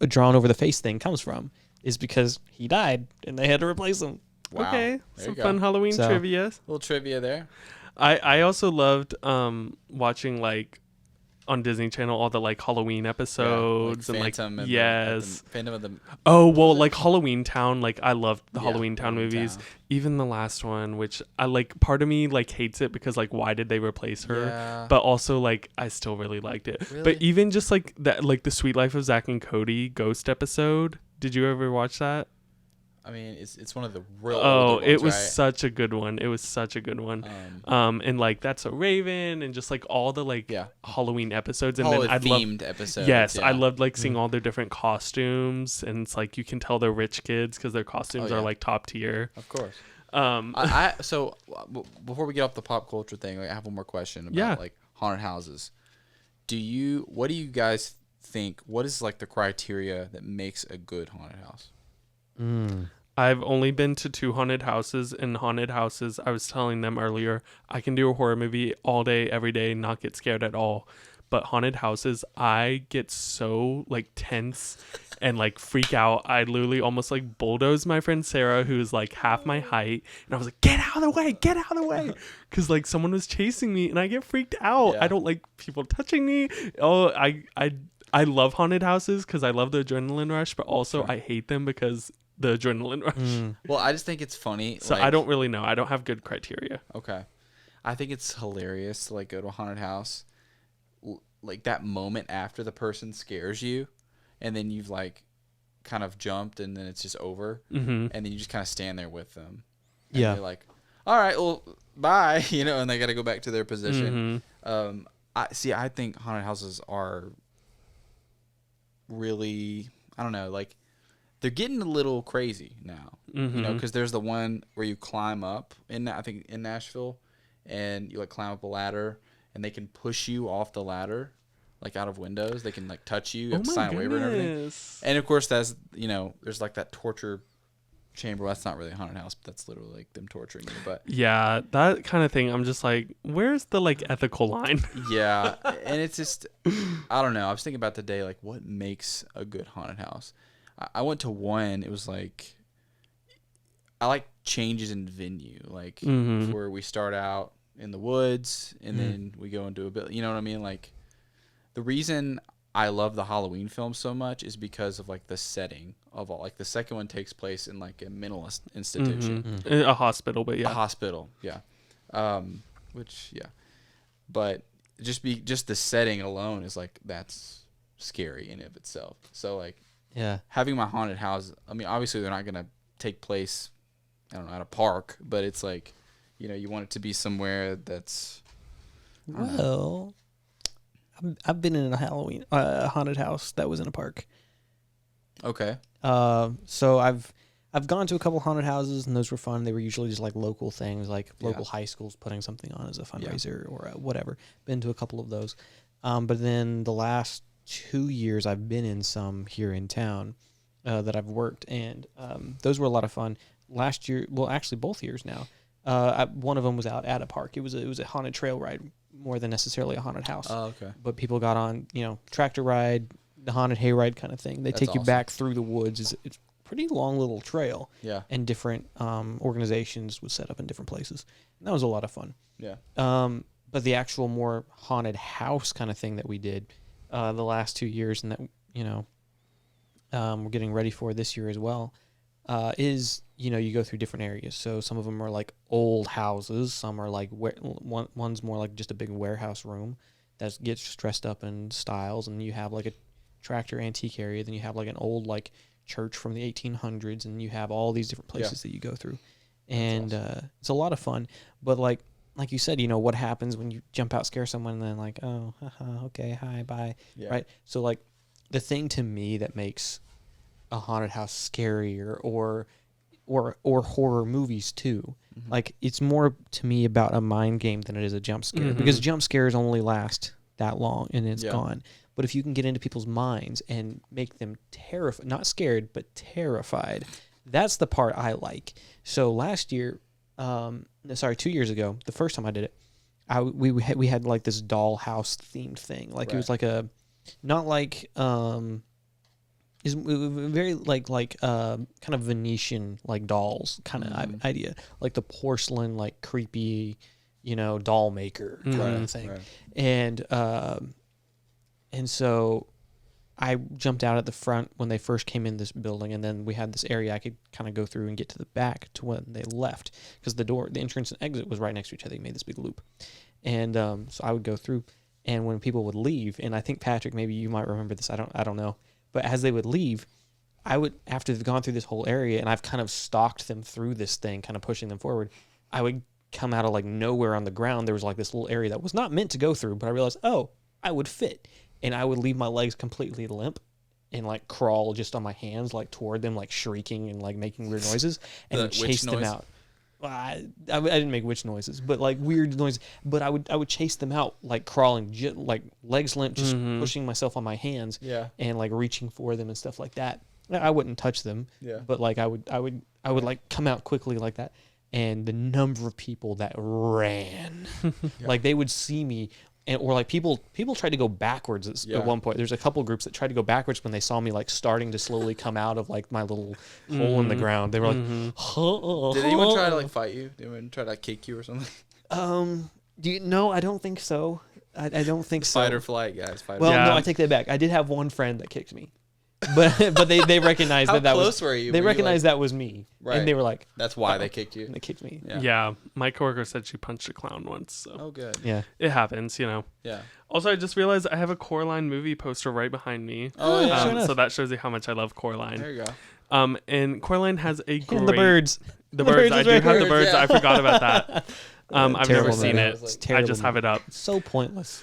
drawn over the face thing comes from, is because he died and they had to replace him. Wow. Okay, There some you fun go. Halloween So- trivia. Little trivia there. I also loved watching like on Disney Channel all the like Halloween episodes and like Phantom yes. Phantom of the. Oh well, like Halloween Town. Like I loved the Yeah, Halloween Town Halloween movies. Town. Even the last one, which I like. Part of me like hates it because like why did they replace her? Yeah. But also like I still really liked it. Really? But even just like that, like the Sweet Life of Zach and Cody ghost episode. Did you ever watch that? I mean, it's one of the real. Oh, older ones, it was right? such a good one. It was such a good one. And like That's a Raven and just like all the like Yeah. Halloween episodes. And Holiday then I'd love themed episodes. yes, yeah. I loved like seeing all their different costumes, and it's like you can tell they're rich kids because their costumes Oh, yeah. are like top tier. Of course. I So before we get off the pop culture thing, like, I have one more question about Yeah. like haunted houses. What do you guys think? What is like the criteria that makes a good haunted house? I've only been to 2 haunted houses. In haunted houses, I was telling them earlier, I can do a horror movie all day, every day, not get scared at all. But haunted houses, I get so like tense and like freak out. I literally almost like bulldoze my friend Sarah, who's like half my height, and I was like, "Get out of the way! Get out of the way!" Because like someone was chasing me, and I get freaked out. Yeah. I don't like people touching me. Oh, I love haunted houses because I love the adrenaline rush, but also I hate them because the adrenaline rush. Well, I just think it's funny. So I don't really know. I don't have good criteria. Okay. I think it's hilarious to like go to a haunted house, like that moment after the person scares you, and then you've like kind of jumped, and then it's just over, and then you just kind of stand there with them. And Yeah. You're like, all right, well, bye, and they got to go back to their position. I think haunted houses are really, I don't know, like they're getting a little crazy now, because there's the one where you climb up I think in Nashville, and you like climb up a ladder, and they can push you off the ladder, like out of windows. They can like touch you, you have to sign a waiver and everything. And of course, that's there's like that torture chamber. That's not really a haunted house, but that's literally like them torturing you. But Yeah, that kind of thing. I'm just like, where's the like ethical line? yeah, and it's just, I don't know. I was thinking about today, like what makes a good haunted house. I went to one. It was like, I like changes in venue, like where we start out in the woods and then we go into a bit. You know what I mean? Like the reason I love the Halloween film so much is because of like the setting of all. Like the second one takes place in like a mental institution, A hospital, but yeah. a hospital, yeah. But just the setting alone is like that's scary in and of itself. So like Yeah. having my haunted house, I mean, obviously they're not gonna take place, I don't know, at a park, but it's like, you want it to be somewhere that's. Well, I've been in a Halloween haunted house that was in a park. Okay. So I've gone to a couple haunted houses, and those were fun. They were usually just like local things, like local high schools putting something on as a fundraiser or whatever. Been to a couple of those, but then the last 2 years I've been in some here in town that I've worked, and those were a lot of fun. Last year, well, actually both years now. One of them was out at a park. It was a haunted trail ride more than necessarily a haunted house. Oh, okay. But people got on, tractor ride, the haunted hayride kind of thing. They take you awesome. back through the woods. It's a pretty long little trail. Yeah. And different organizations would set up in different places. And that was a lot of fun. Yeah. But the actual more haunted house kind of thing that we did the last 2 years, and that we're getting ready for this year as well, is you go through different areas. So some of them are like old houses. Some are like one's more like just a big warehouse room that gets dressed up in styles, and you have like a tractor antique area. Then you have like an old like church from the 1800s, and you have all these different places that you go through, and awesome. It's a lot of fun. But like you said, what happens when you jump out, scare someone, and then like, oh, okay, hi, bye, right? So like the thing to me that makes a haunted house scarier or horror movies too, like it's more to me about a mind game than it is a jump scare, because jump scares only last that long and it's gone. But if you can get into people's minds and make them terrified, not scared but terrified, that's the part I like. So last year, 2 years ago, the first time I did it, we had like this dollhouse themed thing. Like it was like a, not like is very kind of Venetian like dolls kind of idea, like the porcelain like creepy, doll maker kind of thing, and so I jumped out at the front when they first came in this building, and then we had this area I could kind of go through and get to the back to when they left, because the entrance and exit was right next to each other. They made this big loop, and so I would go through, and when people would leave, and I think Patrick, maybe you might remember this, I don't know, but as they would leave, I would, after they've gone through this whole area, and I've kind of stalked them through this thing, kind of pushing them forward, I would come out of like nowhere on the ground. There was like this little area that was not meant to go through, but I realized, I would fit. And I would leave my legs completely limp and like crawl just on my hands like toward them, like shrieking and like making weird noises, and then chase them out. Well, I didn't make witch noises, but like weird noises. But I would chase them out, like crawling, like legs limp, just pushing myself on my hands, and like reaching for them and stuff like that. I wouldn't touch them, but like I would like come out quickly like that. And the number of people that ran, like they would see me. Or like people tried to go backwards at one point. There's a couple groups that tried to go backwards when they saw me like starting to slowly come out of like my little hole in the ground. They were like, Did anyone try to like fight you? Did anyone try to kick you or something? No, I don't think so. I don't think so. Fight or flight, guys. No, I take that back. I did have one friend that kicked me. But they recognized How that close was were you? They Were recognized you that was me, Right. and they were like, "That's why they kicked you." And they kicked me. Yeah, my coworker said she punched a clown once. So. Oh, good. Yeah, it happens, Yeah. Also, I just realized I have a Coraline movie poster right behind me. Oh, yeah. Sure So that shows you how much I love Coraline. There you go. And Coraline has a great... And the birds. The birds. I do have the birds. Yeah. I forgot about that. I've never seen it. It's I just have it up. So pointless.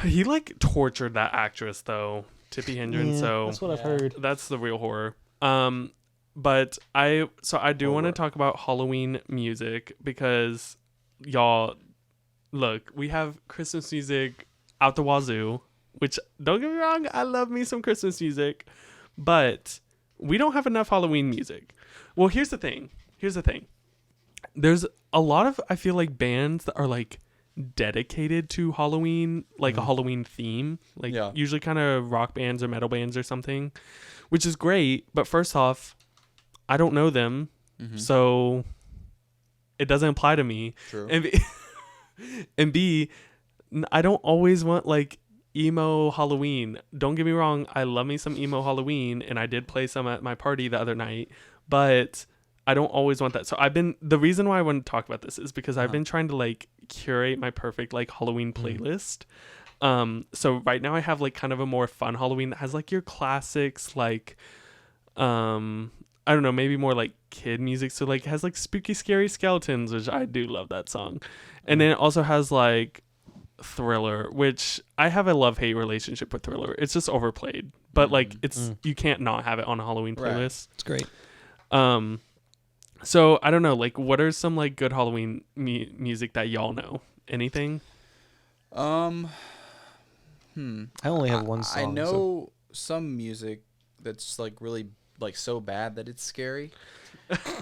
He like tortured that actress though, Tippi Hedren. So that's what I've heard. That's the real horror. But I do want to talk about Halloween music because y'all, look, we have Christmas music out the wazoo, which don't get me wrong, I love me some Christmas music, but we don't have enough Halloween music. Well, here's the thing. There's a lot of, I feel like, bands that are like dedicated to Halloween, like a Halloween theme, like usually kind of rock bands or metal bands or something, which is great. But first off, I don't know them, so it doesn't apply to me. True. And B, I don't always want like emo Halloween. Don't get me wrong, I love me some emo Halloween, and I did play some at my party the other night, but I don't always want that. So the reason why I want to talk about this is because I've been trying to like curate my perfect like Halloween playlist. So right now I have like kind of a more fun Halloween that has like your classics, like I don't know, maybe more like kid music. So like it has like Spooky Scary Skeletons, which I do love that song. And then it also has like Thriller, which I have a love-hate relationship with Thriller. It's just overplayed, but like it's you can't not have it on a Halloween playlist. It's great. So I don't know, like what are some like good Halloween music that y'all know? Anything? I only have one song. I know some music that's like really like so bad that it's scary,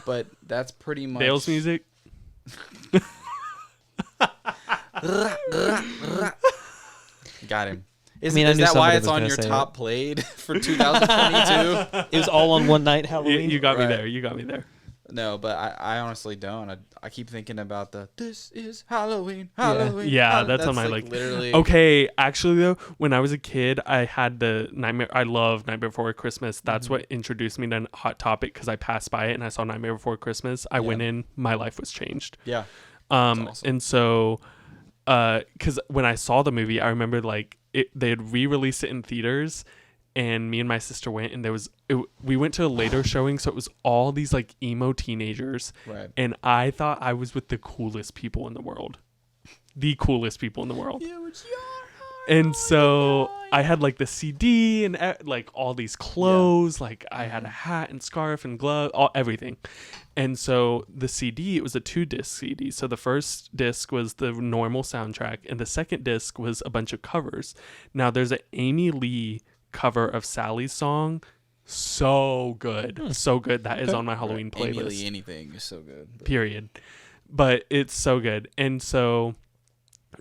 but that's pretty much Dale's music. Got him. Is I that why it's on gonna your say top played for 2022? It was all on one night Halloween. You got me Right. there. You got me there. No, but I honestly don't. I keep thinking about this is Halloween. Yeah, that's on my like literally. Okay, actually though, when I was a kid, I had the Nightmare. I love Nightmare Before Christmas. That's what introduced me to Hot Topic because I passed by it and I saw Nightmare Before Christmas. I went in, my life was changed. Yeah. Awesome. Awesome. And so, because when I saw the movie, I remember like they had re-released it in theaters. And me and my sister went, and we went to a later showing, so it was all these like emo teenagers, Right. and I thought I was with the coolest people in the world, And so I had like the CD and like all these clothes, like I had a hat and scarf and glove, everything. And so the CD, it was a 2-disc CD. So the first disc was the normal soundtrack, and the second disc was a bunch of covers. Now there's an Amy Lee cover of Sally's song, so good, that is on my Halloween playlist. Amy Lee anything is so good. Period. But it's so good. And so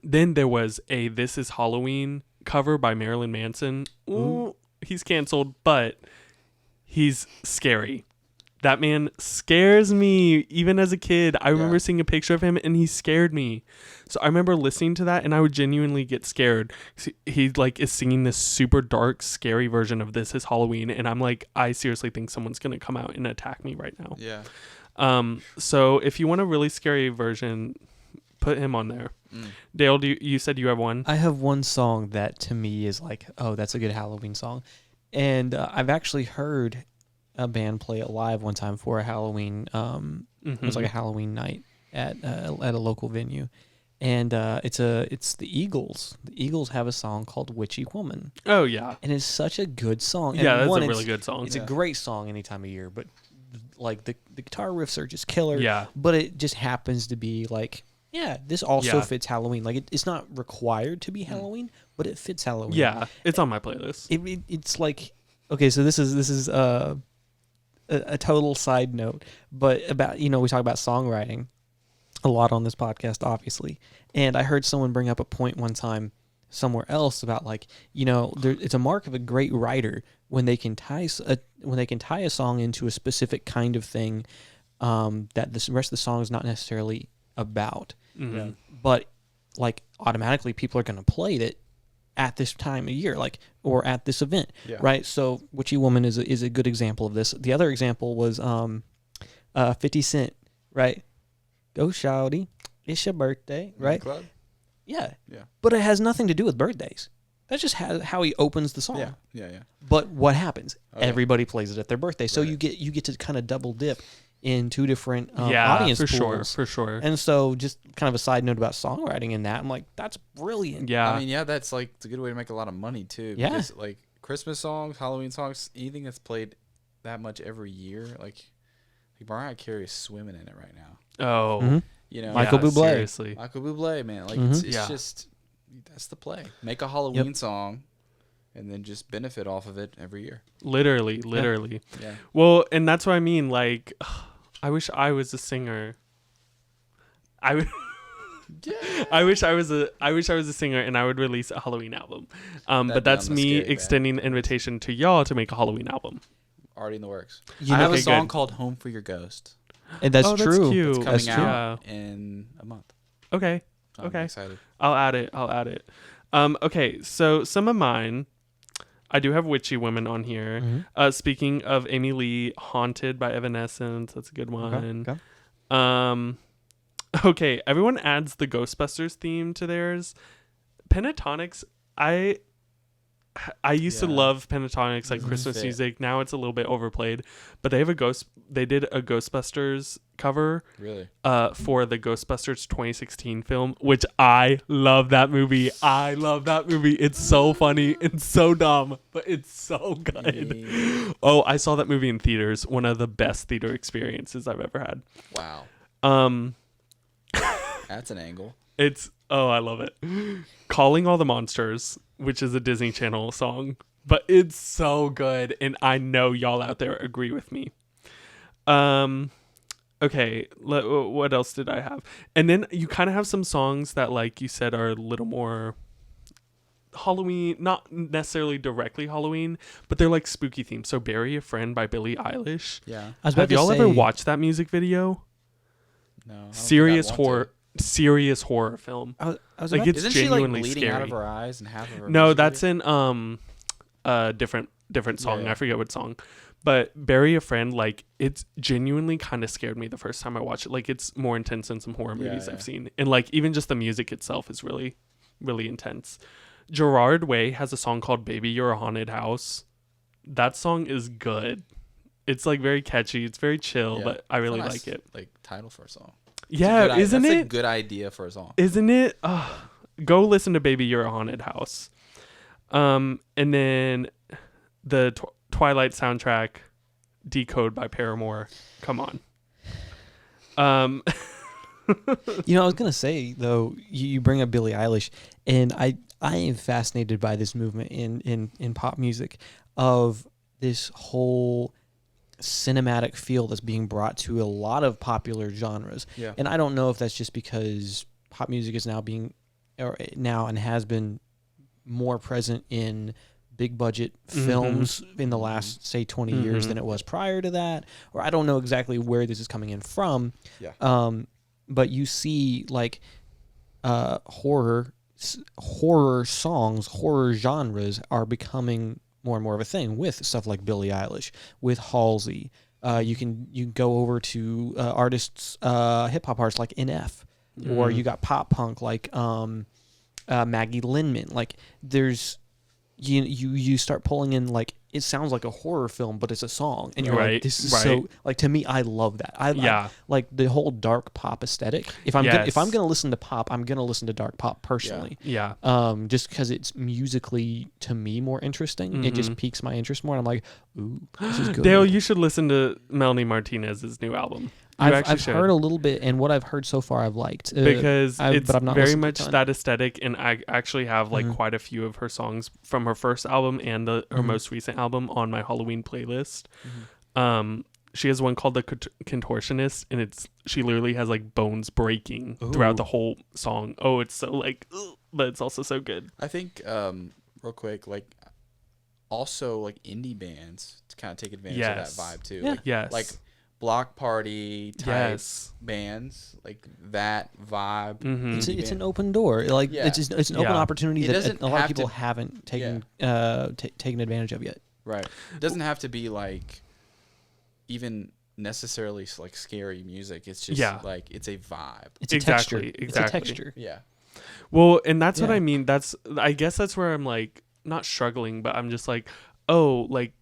then there was a This Is Halloween cover by Marilyn Manson. Ooh, he's canceled, but He's scary. That man scares me even as a kid. I remember seeing a picture of him and he scared me. So I remember listening to that and I would genuinely get scared. He like is singing this super dark, scary version of This Is Halloween. And I'm like, I seriously think someone's going to come out and attack me right now. Yeah. So if you want a really scary version, put him on there. Dale, you said you have one? I have one song that to me is like, oh, that's a good Halloween song. And I've actually heard a band play it live one time for a Halloween. It was like a Halloween night at a local venue, and it's the Eagles. The Eagles have a song called "Witchy Woman." Oh yeah, and it's such a good song. Yeah, and that's a really good song. It's a great song any time of year, but like the guitar riffs are just killer. Yeah, but it just happens to be like, this also fits Halloween. Like it's not required to be Halloween, but it fits Halloween. Yeah, it's on my playlist. It's like, okay, so this is a total side note, but about, we talk about songwriting a lot on this podcast, obviously. And I heard someone bring up a point one time somewhere else about like, it's a mark of a great writer when they can tie a song into a specific kind of thing that the rest of the song is not necessarily about. Mm-hmm. But like automatically people are going to play it at this time of year, like, or at this event, right? So Witchy Woman is a good example of this. The other example was 50 Cent, right? Go shawty, it's your birthday, right? Club? Yeah. But it has nothing to do with birthdays. That's just how he opens the song. Yeah. But what happens? Everybody plays it at their birthday, so you get to kind of double dip in two different audience pools. For sure. And so just kind of a side note about songwriting in that, I'm like, that's brilliant. Yeah. I mean, that's like, it's a good way to make a lot of money too. Yeah. Because like Christmas songs, Halloween songs, anything that's played that much every year, like Mariah Carey is swimming in it right now. Oh. Mm-hmm. Michael Bublé. Seriously. Michael Bublé, man. Like it's just, that's the play. Make a Halloween song and then just benefit off of it every year. Literally. Yeah. Well, and that's what I mean. Like, I wish I was a singer. I wish I was a singer and I would release a Halloween album. But that's me extending the invitation to y'all to make a Halloween album. Already in the works. You I have okay, a song good. called "Home for Your Ghost." And that's That's true. cute. It's coming That's true. out in a month. Okay. I'm Okay. excited. I'll add it. Okay, so some of mine, I do have Witchy Women on here. Mm-hmm. Speaking of Amy Lee, Haunted by Evanescence. That's a good one. Okay. Okay, everyone adds the Ghostbusters theme to theirs. Pentatonics, I used to love Pentatonics, like Christmas music. Now it's a little bit overplayed, but they did a Ghostbusters cover Really? for the Ghostbusters 2016 film, which I love that movie. It's so funny and so dumb, but it's so good. Oh, I saw that movie in theaters. One of the best theater experiences I've ever had. Wow. That's an angle. I love it. Calling All the Monsters, which is a Disney Channel song, but it's so good, and I know y'all out there agree with me. Okay, what else did I have? And then you kind of have some songs that, like you said, are a little more Halloween, not necessarily directly Halloween, but they're like spooky themes. So Bury a Friend by Billie Eilish. Yeah. Have y'all ever watched that music video? No. I don't Serious think I want horror film. I was Like, about it's Isn't she like genuinely bleeding scary. out of her eyes and half of her? No, music that's video? in a different song. Yeah. I forget what song. But Bury a Friend, like, it's genuinely kind of scared me the first time I watched it. Like, it's more intense than some horror movies I've seen. And like even just the music itself is really, really intense. Gerard Way has a song called Baby You're a Haunted House. That song is good. It's like very catchy. It's very chill, but I really like it. Like title for a song. Yeah, isn't that's it? a good idea for a song. Isn't it? Go listen to Baby You're a Haunted House. And then the Twilight soundtrack, Decode by Paramore. Come on. I was gonna say though, you bring up Billie Eilish, and I am fascinated by this movement in pop music of this whole cinematic feel that's being brought to a lot of popular genres. Yeah. And I don't know if that's just because pop music is now and has been more present in big budget films in the last, say, 20 years than it was prior to that. Or I don't know exactly where this is coming in from. Yeah. But you see, like, horror songs, horror genres are becoming more and more of a thing with stuff like Billie Eilish, with Halsey. You can go over to artists, hip hop artists like M.F.A, or you got pop punk like Maggie Lindemann. Like, there's you start pulling in, like, it sounds like a horror film, but it's a song, and you're like, this is so, like, to me, I love that. I like the whole dark pop aesthetic. If I'm gonna listen to pop, I'm gonna listen to dark pop personally. Just because it's musically, to me, more interesting. It just piques my interest more. And I'm like, ooh, this is good. Dale, you should listen to Melanie Martinez's new album. I've heard a little bit, and what I've heard so far I've liked. Because it's very much that aesthetic, and I actually have like quite a few of her songs from her first album and her most recent album on my Halloween playlist. She has one called The Contortionist, and she literally has like bones breaking throughout the whole song. Oh, it's so like, but it's also so good. I think, real quick, like, also like indie bands to kind of take advantage of that vibe too. Yeah. Like block party type bands, like that vibe. It's an open door. Like, it's an open opportunity that a lot of people haven't taken advantage of yet. Right. It doesn't have to be like even necessarily like scary music. It's just like, it's a vibe. It's a texture. It's a texture. Yeah. Well, and that's what I mean. I guess that's where I'm like not struggling, but I'm just like, oh, like,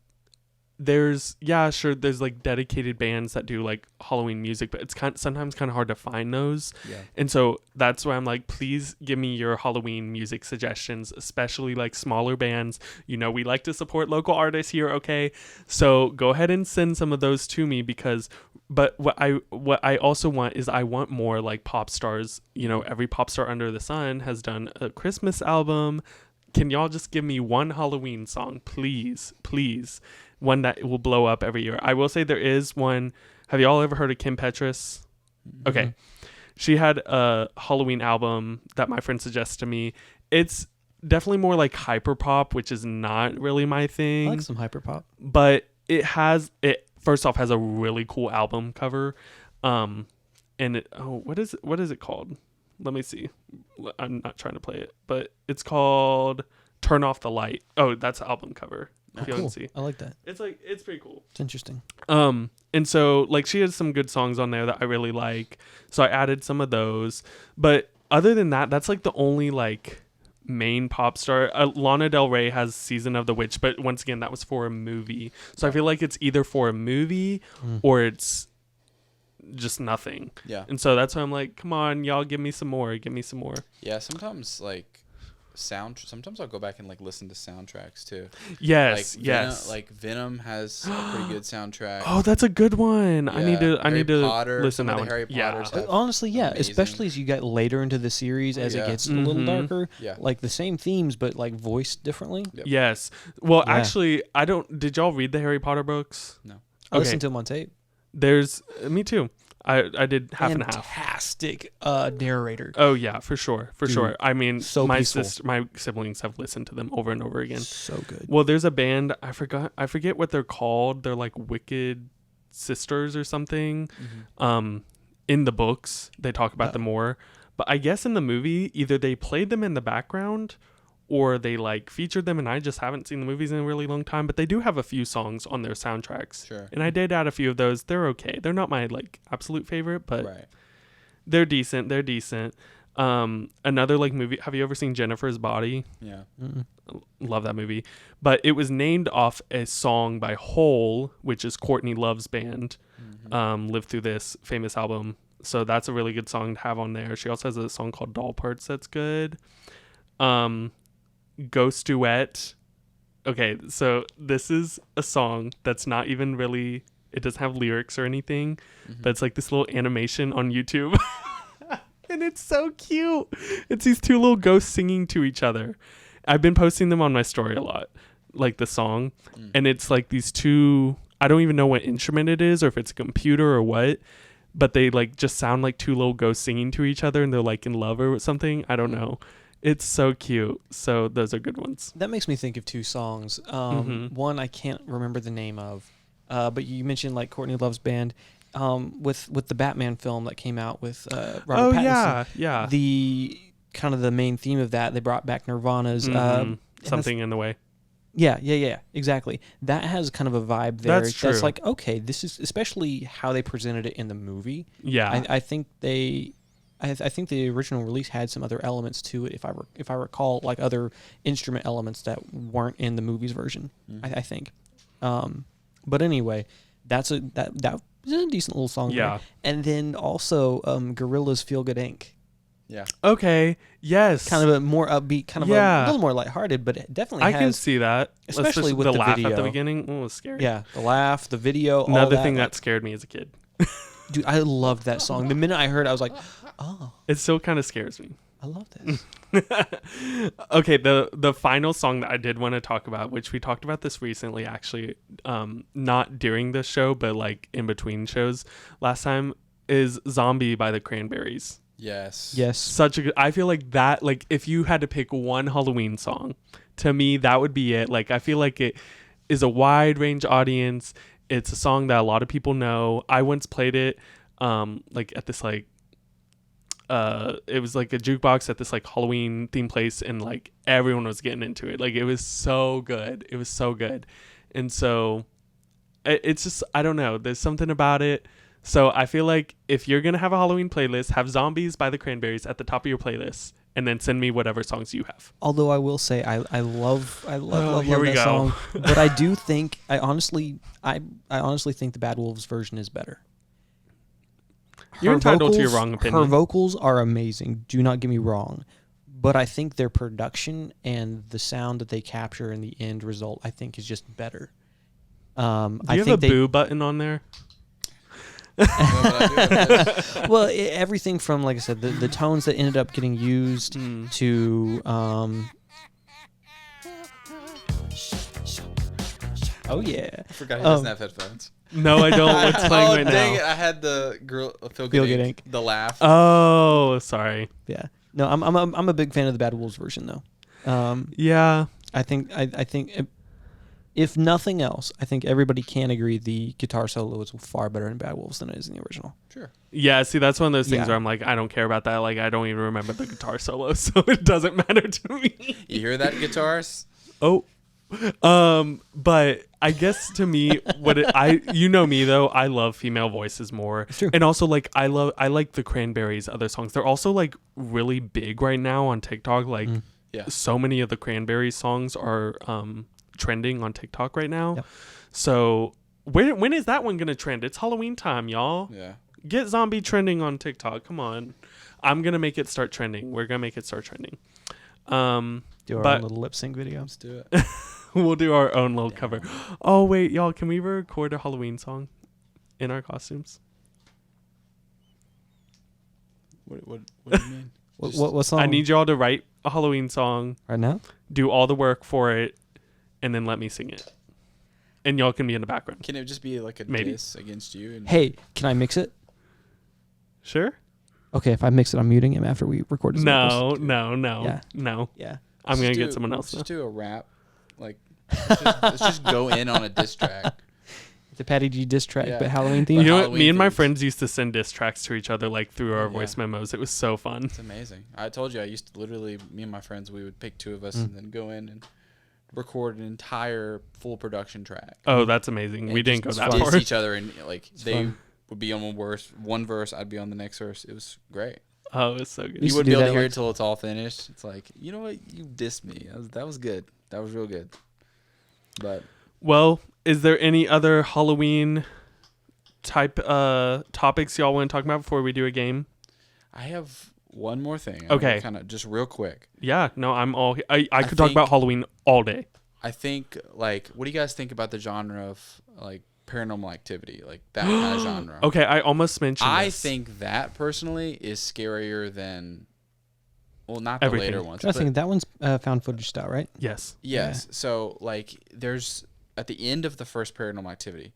there's like dedicated bands that do like Halloween music, but it's sometimes kind of hard to find those. And so that's why I'm like, please give me your Halloween music suggestions, especially like smaller bands. We like to support local artists here, okay? So go ahead and send some of those to me, but what I also want is I want more like pop stars. Every pop star under the sun has done a Christmas album. Can y'all just give me one Halloween song, please? One that will blow up every year. I will say there is one. Have y'all ever heard of Kim Petras? Okay. She had a Halloween album that my friend suggested to me. It's definitely more like hyperpop, which is not really my thing. I like some hyperpop. But it first off has a really cool album cover. And what is it called? Let me see. I'm not trying to play it, but it's called Turn Off the Light. Oh, that's the album cover. Cool. I like that. It's pretty cool. It's interesting. And so like she has some good songs on there that I really like. So I added some of those. But other than that, that's like the only like main pop star. Lana Del Rey has Season of the Witch, but once again, that was for a movie. So I feel like it's either for a movie or it's just nothing. Yeah. And so that's why I'm like, come on, y'all, give me some more. Yeah. Sometimes like sometimes I'll go back and like listen to soundtracks too. Yes. Like Venom has a pretty good soundtrack. Oh, that's a good one. Yeah. I need to Potter, listen to that one. Harry Potter stuff. Honestly, Amazing. Especially as you get later into the series, as it gets a little darker. Yeah. Like the same themes, but like voiced differently. Yep. Yes. Well, actually, did y'all read the Harry Potter books? No. I listened to them on tape. Me too. I did half and half. Fantastic narrator. Oh yeah, for sure. I mean, so my peaceful. my siblings have listened to them over and over again. So good. Well, there's a band I forget what they're called. They're like Wicked Sisters or something. In the books, they talk about them more. But I guess in the movie, either they played them in the background or they like featured them, and I just haven't seen the movies in a really long time, but they do have a few songs on their soundtracks. Sure. And I did add a few of those. They're okay. They're not my like absolute favorite, but they're decent. Another like movie, have you ever seen Jennifer's Body? Yeah. Love that movie. But it was named off a song by Hole, which is Courtney Love's band. Lived Through This famous album. So that's a really good song to have on there. She also has a song called Doll Parts that's good. Ghost Duet. Okay, so this is a song that's not even really, it doesn't have lyrics or anything, but it's like this little animation on YouTube. And it's so cute. It's these two little ghosts singing to each other. I've been posting them on my story a lot, like the song. And it's like these two, I don't even know what instrument it is or if it's a computer or what, but they like just sound like two little ghosts singing to each other and they're like in love or something. I don't know. It's so cute. So those are good ones. That makes me think of two songs. One I can't remember the name of, but you mentioned like Courtney Love's band, with the Batman film that came out with Robert Pattinson. Yeah. The kind of the main theme of that, they brought back Nirvana's Something in the Way. Yeah, exactly. That has kind of a vibe there. That's true. That's like, okay, this is especially how they presented it in the movie. Yeah. I think I think the original release had some other elements to it, if I recall, like other instrument elements that weren't in the movie's version. I think. But anyway, that was a decent little song. Yeah. There. And then also Gorillaz Feel Good Inc. Yeah. Okay. Yes. Kind of a more upbeat, kind of a little more lighthearted, but it definitely I has. can see that. Especially with the the laugh video. at the beginning. Oh, it was scary. Yeah, the laugh, the video. Another all thing like, that scared me as a kid. dude, I loved that song. The minute I heard it, I was like, oh, It still kind of scares me. I love this. Okay, the final song that I did want to talk about, which we talked about this recently, actually, not during the show, but like in between shows last time, is "Zombie" by the Cranberries. Yes. Such a good. I feel like that. Like, if you had to pick one Halloween song, to me, that would be it. Like, I feel like it is a wide range audience. It's a song that a lot of people know. I once played it, like at this like. It was like a jukebox at this like Halloween themed place, and like everyone was getting into it. Like, it was so good. It was so good. And so it's just, I don't know. There's something about it. So I feel like if you're going to have a Halloween playlist, have Zombies by the Cranberries at the top of your playlist, and then send me whatever songs you have. Although I will say I love here we that go. song, but I do think I honestly think the Bad Wolves version is better. You're entitled to your wrong opinion. Her vocals are amazing. Do not get me wrong, but I think their production and the sound that they capture in the end result, I think, is just better. Do you have a boo button on there? Well, everything from, like I said, the tones that ended up getting used to oh yeah, I forgot he doesn't have headphones. No, I don't. What's playing right dang now? it. I had the Feel Feel Good Good Inc. Inc. The laugh. Oh, sorry. yeah. No, I'm a big fan of the Bad Wolves version though. Yeah. I think if nothing else, I think everybody can agree the guitar solo is far better in Bad Wolves than it is in the original. Sure. Yeah, see, that's one of those things Yeah. where I'm like, I don't care about that. Like, I don't even remember the guitar solo, so it doesn't matter to me. You hear that, guitars? Oh. But I guess to me, you know me though, I love female voices more. True. And also, like, I like the Cranberries' other songs. They're also like really big right now on TikTok. Like, Yeah. so many of the Cranberries songs are trending on TikTok right now. Yep. So when is that one gonna trend? It's Halloween time, y'all. Yeah. Get Zombie trending on TikTok. Come on. I'm gonna make it start trending. We're gonna make it start trending. Do our But- own little lip sync video. Let's do it. We'll do our own little cover. Oh wait, y'all, can we record a Halloween song in our costumes? What do you mean? What song? I need y'all to write a Halloween song, right now. do all the work for it, and then let me sing it. And y'all can be in the background. Can it just be like a Maybe. diss against you? And Hey, can I mix it? Sure? Okay, if I mix it, I'm muting him after we record his vocals. No. Yeah. No. Yeah. I'm going to Let's get do- someone let's else. just do a rap. Like, let's just go in on a diss track. The Patty G diss track, Yeah. but Halloween You theme. know what? Halloween Me and my themes. friends used to send diss tracks to each other like through our Yeah. voice memos. It was so fun. It's amazing. I told you I used to literally, me and my friends, we would pick two of us and then go in and record an entire full production track. Oh, that's amazing. And We didn't go just that diss far. each other, and like they fun. would be on one verse, I'd be on the next verse. It was great. Oh, it was so good. Used You to wouldn't do be able that, to hear like- it till it's all finished. It's like, you know what? You dissed me. That was good. That was real good. But Well, is there any other Halloween type topics y'all want to talk about before we do a game? I have one more thing. Okay. Kind of just real quick. Yeah, no, I'm all. I could talk think- about Halloween all day. I think, like, what do you guys think about the genre of, like, paranormal activity? Like, that kind of genre. Okay, I almost mentioned I this. think that, personally, is scarier than, well, not the Everything. later ones. I but think that one's found footage style, right? Yes. yes. So, like, there's, at the end of the first paranormal activity,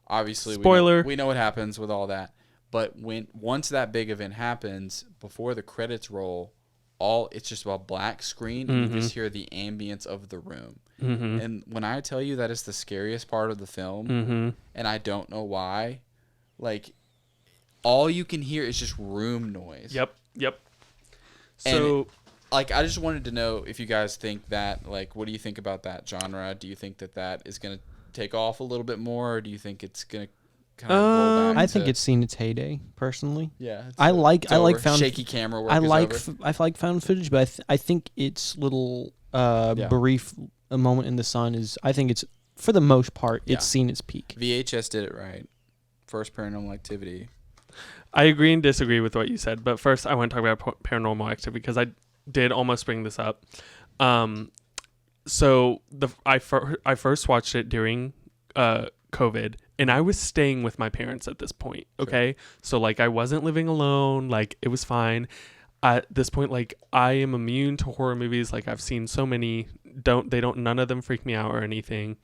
obviously, Spoiler. we know what happens with all that. But once that big event happens, before the credits roll, it's just a black screen, and you just hear the ambience of the room. And when I tell you that is the scariest part of the film, and I don't know why, like, all you can hear is just room noise. Yep. So, and, like, I just wanted to know if you guys think that, like, what do you think about that genre? Do you think that is going to take off a little bit more, or do you think it's going to kind of roll back? I think it's seen its heyday, personally. Yeah. I like found shaky camera work. I like found footage, but I think its little brief moment in the sun is. I think it's, for the most part, it's seen its peak. VHS did it right. First Paranormal Activity. I agree and disagree with what you said, but first I want to talk about Paranormal Activity because I did almost bring this up. So I first watched it during COVID, and I was staying with my parents at this point. Okay, sure. So like I wasn't living alone. Like it was fine. At this point, like I am immune to horror movies. Like I've seen so many. None of them freak me out or anything.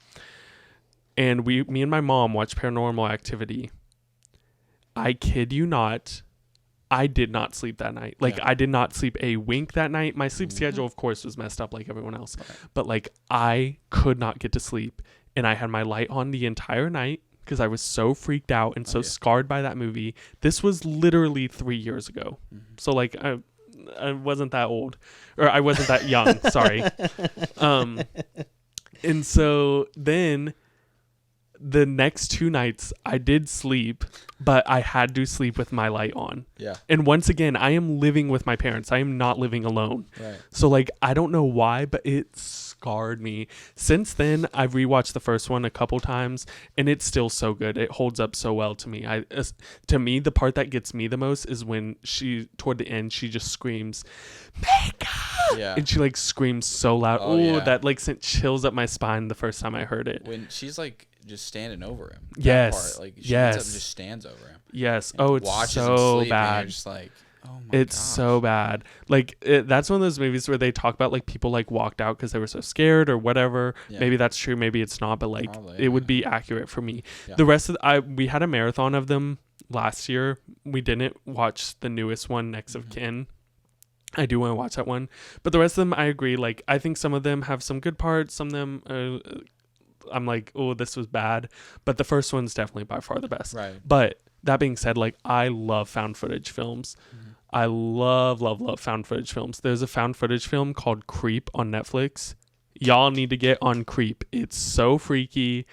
And me and my mom watched Paranormal Activity. I kid you not, I did not sleep that night. Like, I did not sleep a wink that night. My sleep schedule, of course, was messed up like everyone else. Okay. But, like, I could not get to sleep. And I had my light on the entire night because I was so freaked out and so scarred by that movie. This was literally 3 years ago. So, like, I wasn't that old. Or I wasn't that young. Sorry. And so then the next 2 nights I did sleep, but I had to sleep with my light on. Yeah. And once again, I am living with my parents. I am not living alone. Right. So like, I don't know why, but it scarred me. Since then, I've rewatched the first one a couple times, and it's still so good. It holds up so well to me. To me, the part that gets me the most is when toward the end, she just screams, "Mega!" Yeah. And she like screams so loud. That like sent chills up my spine the first time I heard it. When she's like just standing over him. Yes. Like she ends up and just stands over him. Yes. Oh, it's so bad. And you're just like, oh my it's gosh. So bad. Like that's one of those movies where they talk about like people like walked out because they were so scared or whatever. Yeah. Maybe that's true. Maybe it's not. But like it would be accurate for me. Yeah. The rest of we had a marathon of them last year. We didn't watch the newest one, Next of Kin. I do want to watch that one. But the rest of them, I agree. Like I think some of them have some good parts. Some of them I'm like, oh, this was bad. But the first one's definitely by far the best. Right. But that being said, like, I love found footage films. I love found footage films. There's a found footage film called Creep on Netflix. Y'all need to get on Creep. It's so freaky.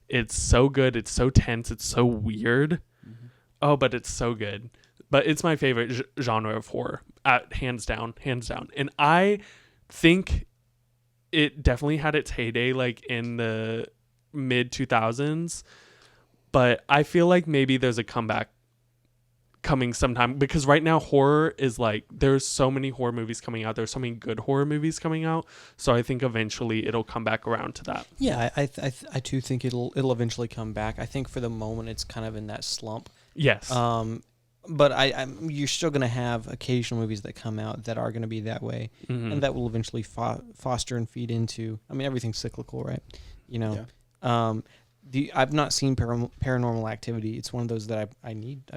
It's so good. It's so tense. It's so weird. Oh, but it's so good. But it's my favorite genre of horror. Hands down. And I think it definitely had its heyday like in the mid 2000s, but I feel like maybe there's a comeback coming sometime because right now horror is like there's so many horror movies coming out. There's so many good horror movies coming out. So I think eventually it'll come back around to that. Yeah, I too think it'll eventually come back. I think for the moment it's kind of in that slump. Yes. But you're still going to have occasional movies that come out that are going to be that way, and that will eventually foster and feed into. I mean, everything's cyclical, right? You know, I've not seen Paranormal Activity. It's one of those that I need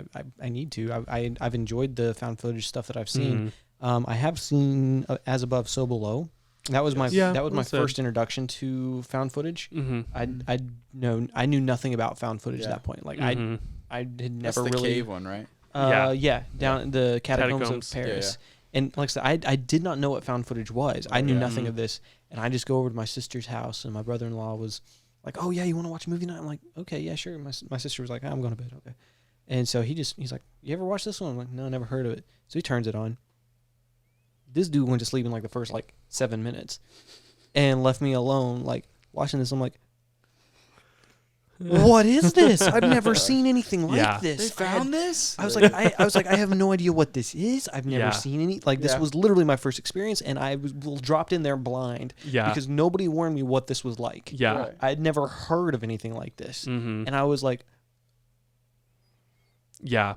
to. I've enjoyed the found footage stuff that I've seen. I have seen As Above, So Below. That was my first introduction to found footage. I knew nothing about found footage at that point. Like I had never That's the really cave one, right? Down in the catacombs of Paris. Yeah. And like I said, I did not know what found footage was. I knew nothing of this. And I just go over to my sister's house, and my brother-in-law was like, "Oh yeah, you want to watch a movie night?" I'm like, "Okay, yeah, sure." My sister was like, "I'm going to bed." Okay. And so he's like, "You ever watch this one?" I'm like, "No, never heard of it." So he turns it on. This dude went to sleep in like the first 7 minutes, and left me alone like watching this. I'm like, what is this? I've never seen anything like this. They found this? I was like, I have no idea what this is. I've never seen any. This was literally my first experience, and I was dropped in there blind because nobody warned me what this was like. Yeah. Right. I had never heard of anything like this. And I was like, yeah.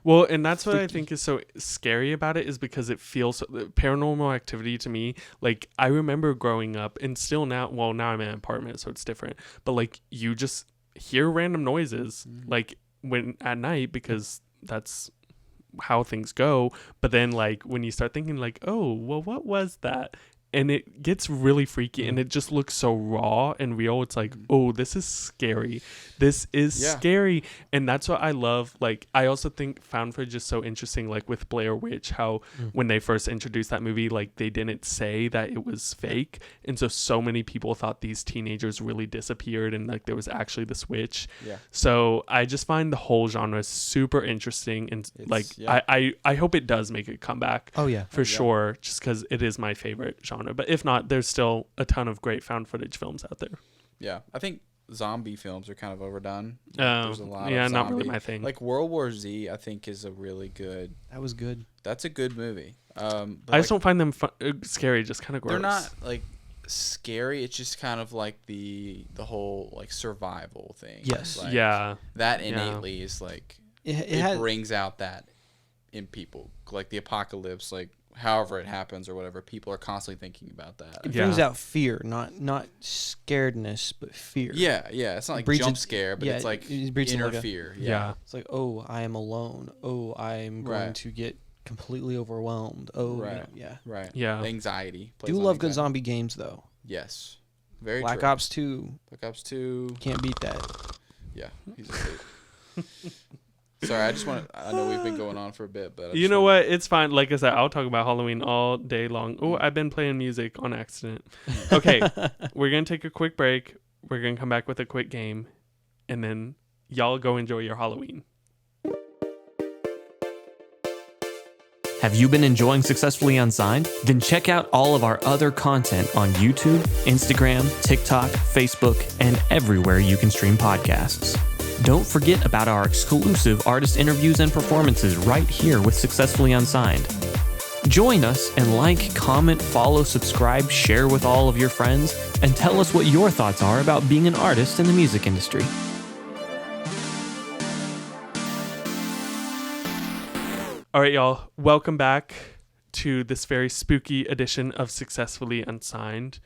Well, and that's what I think is so scary about it is because it feels Paranormal Activity to me. Like I remember growing up and still now, well, now I'm in an apartment, so it's different. But like you just hear random noises like when at night because that's how things go. But then like when you start thinking like, oh, well, what was that? And it gets really freaky and it just looks so raw and real. It's like, oh, this is scary. This is scary. And that's what I love. Like, I also think found footage is so interesting, like with Blair Witch, how when they first introduced that movie, like they didn't say that it was fake. And so many people thought these teenagers really disappeared and like there was actually this witch. Yeah. So I just find the whole genre super interesting. And I hope it does make a comeback. Oh, yeah. For sure. Just because it is my favorite genre. But if not, there's still a ton of great found footage films out there. Yeah, I think zombie films are kind of overdone. There's a lot of zombie. Not really my thing. Like World War Z, I think is a really good. That was good. That's a good movie. I just don't find them scary. Just kind of gross. They're not like scary. It's just kind of like the whole like survival thing. Yes. Like, that innately is like it brings out that in people, like the apocalypse, like. However it happens or whatever, people are constantly thinking about that. It brings out fear, not scaredness, but fear. Yeah. It's not like jump scare, but it's like inner fear. Yeah. It's like, oh, I am alone. Oh, I'm going to get completely overwhelmed. Oh, right. Right. Yeah. Anxiety. Do love good zombie games, though. Yes. Very Black true. Ops 2. Black Ops 2. Can't beat that. Yeah. He's a dude. Sorry, I know we've been going on for a bit, but you know what? It's fine. Like I said, I'll talk about Halloween all day long. Oh, I've been playing music on accident. Okay, we're going to take a quick break. We're going to come back with a quick game, and then y'all go enjoy your Halloween. Have you been enjoying Successfully Unsigned? Then check out all of our other content on YouTube, Instagram, TikTok, Facebook, and everywhere you can stream podcasts. Don't forget about our exclusive artist interviews and performances right here with Successfully Unsigned. Join us and like, comment, follow, subscribe, share with all of your friends, and tell us what your thoughts are about being an artist in the music industry. All right, y'all. Welcome back to this very spooky edition of Successfully Unsigned.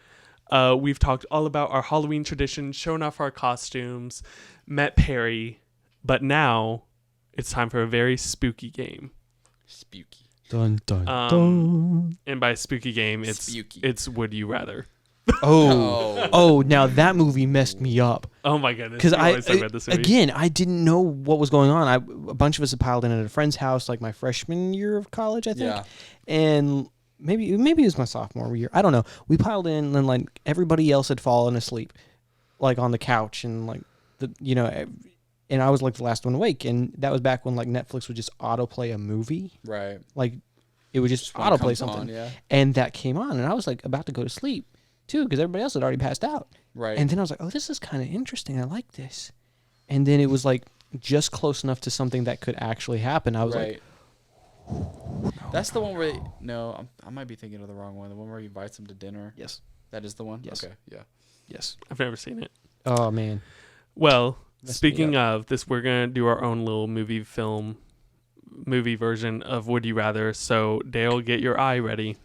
We've talked all about our Halloween tradition, shown off our costumes, met Perry, but now it's time for a very spooky game. Spooky. Dun, dun, dun. And by spooky game, it's Would You Rather. Oh, now that movie messed me up. Oh my goodness. Because I didn't know what was going on. A bunch of us had piled in at a friend's house like my freshman year of college, I think. Yeah. And maybe it was my sophomore year. I don't know. We piled in and like everybody else had fallen asleep like on the couch and like and I was like the last one awake, and that was back when like Netflix would just autoplay a movie. Right. Like it would just autoplay something. And that came on and I was like about to go to sleep too because everybody else had already passed out. Right. And then I was like, oh, this is kind of interesting. I like this. And then it was like just close enough to something that could actually happen. I was like, that's the one where I might be thinking of the wrong one. The one where he invites him to dinner. Yes. That is the one? Yes. Okay, yeah. Yes. I've never seen it. Oh, man. Well, speaking of this, we're going to do our own little movie version of Would You Rather. So, Dale, get your eye ready.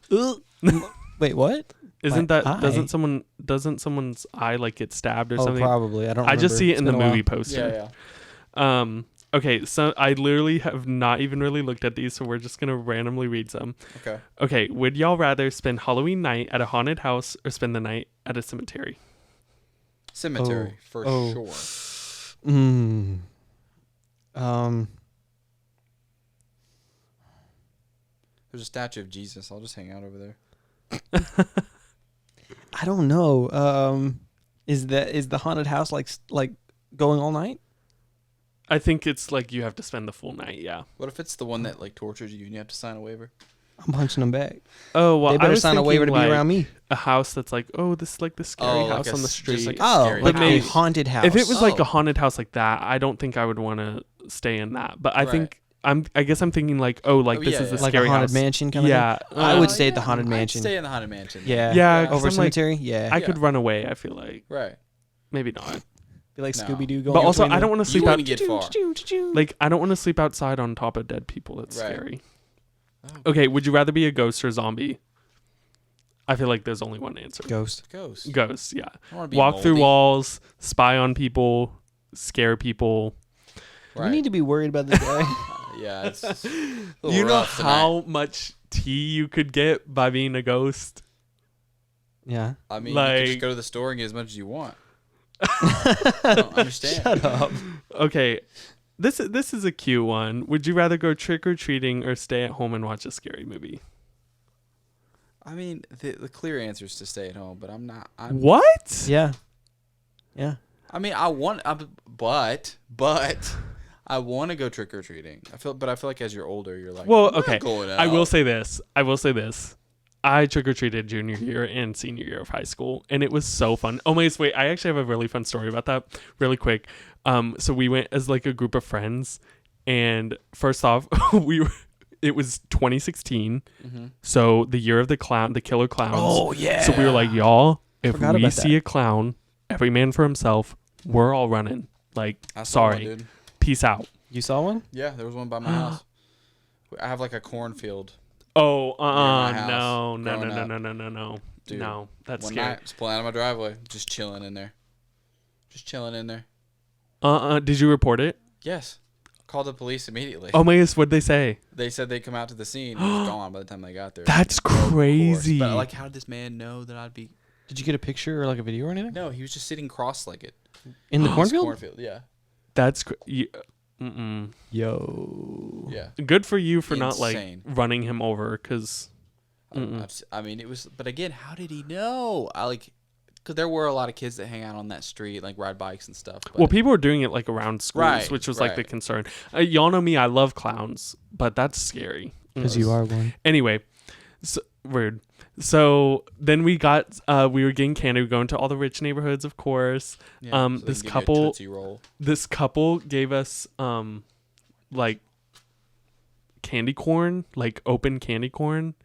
Wait, what? Doesn't someone's eye like get stabbed or something? Probably. I don't remember. I just see it in the movie poster. Yeah. Okay, so I literally have not even really looked at these, so we're just going to randomly read some. Okay, would y'all rather spend Halloween night at a haunted house or spend the night at a cemetery? Cemetery, for sure. There's a statue of Jesus. I'll just hang out over there. I don't know. Is the haunted house like going all night? I think it's like you have to spend the full night, yeah. What if it's the one that like tortures you and you have to sign a waiver? I'm punching them back. Oh, well, they better sign a waiver to be around me. A house that's like, this is like the scary house on the street. Like a haunted house. If it was like a haunted house like that, I don't think I would want to stay in that. But I think I guess I'm thinking like, this is the like scary a haunted house. mansion kind of thing? I would stay at the haunted mansion. I'd stay in the haunted mansion. Yeah. Over cemetery? I could run away, I feel like. Right. Maybe not. Be like Scooby-Doo going. But also, I don't want to sleep out. Get far. Like, I don't want to sleep outside on top of dead people. That's scary. Okay, would you rather be a ghost or zombie? I feel like there's only one answer. Ghost, yeah. Walk through walls, spy on people, scare people. Do we need to be worried about this guy? Yeah, it's just a You little know rough how much tea you could get by being a ghost? Yeah. I mean, you can just like- go to the store and get as much as you want. I don't understand. Shut up. Okay, this is a cute one. Would you rather go trick or treating or stay at home and watch a scary movie? I mean, the clear answer is to stay at home, but I'm not. I'm, What? Yeah. Yeah. I mean, but I want to go trick or treating. I feel like as you're older, you're like, Well, I'm not okay. going I will out. say this. I trick or treated junior year and senior year of high school, and it was so fun. Oh my, wait! I actually have a really fun story about that. Really quick. So we went as like a group of friends, and first off, it was 2016, so the year of the killer clowns. Oh, yeah. So we were like, y'all, if Forgot we about see that. a clown, every man for himself. We're all running. Like, I saw one, sorry, dude. peace out. You saw one? Yeah, there was one by my house. I have like a cornfield. Oh, my house no, growing up. no. Dude, No, that's one scary. night, just pulling out of my driveway, just chilling in there. Did you report it? Yes. Called the police immediately. Oh my goodness, what'd they say? They said they'd come out to the scene. It was gone by the time they got there. That's Of course. crazy. But like, how did this man know that I'd be? Did you get a picture or like a video or anything? No, he was just sitting cross-legged. In the cornfield? Cornfield, yeah. That's Yo. Yeah. good for you for not like Insane. running him over, because I mean, it was. But again, how did he know? Because there were a lot of kids that hang out on that street, like ride bikes and stuff. But well, people were doing it like around schools, Right, which was like the right. concern. Y'all know me, I love clowns, but that's scary. Because you are one. Anyway, so, rude. So then we were getting candy. We were going to all the rich neighborhoods, of course. yeah, so they this can give you a couple- Tootsie Roll. This couple gave us like candy corn, like open candy corn,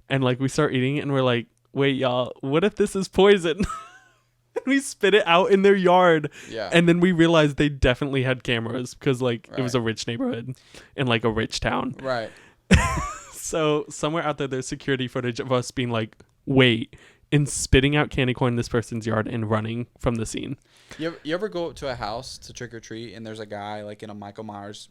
and like we start eating it and we're like, wait, y'all, what if this is poison? And we spit it out in their yard. Yeah. And then we realized they definitely had cameras because like it was Right. a rich neighborhood in like a rich town. Right. So somewhere out there, there's security footage of us being like, wait, and spitting out candy corn in this person's yard and running from the scene. You ever go up to a house to trick or treat and there's a guy like in a Michael Myers,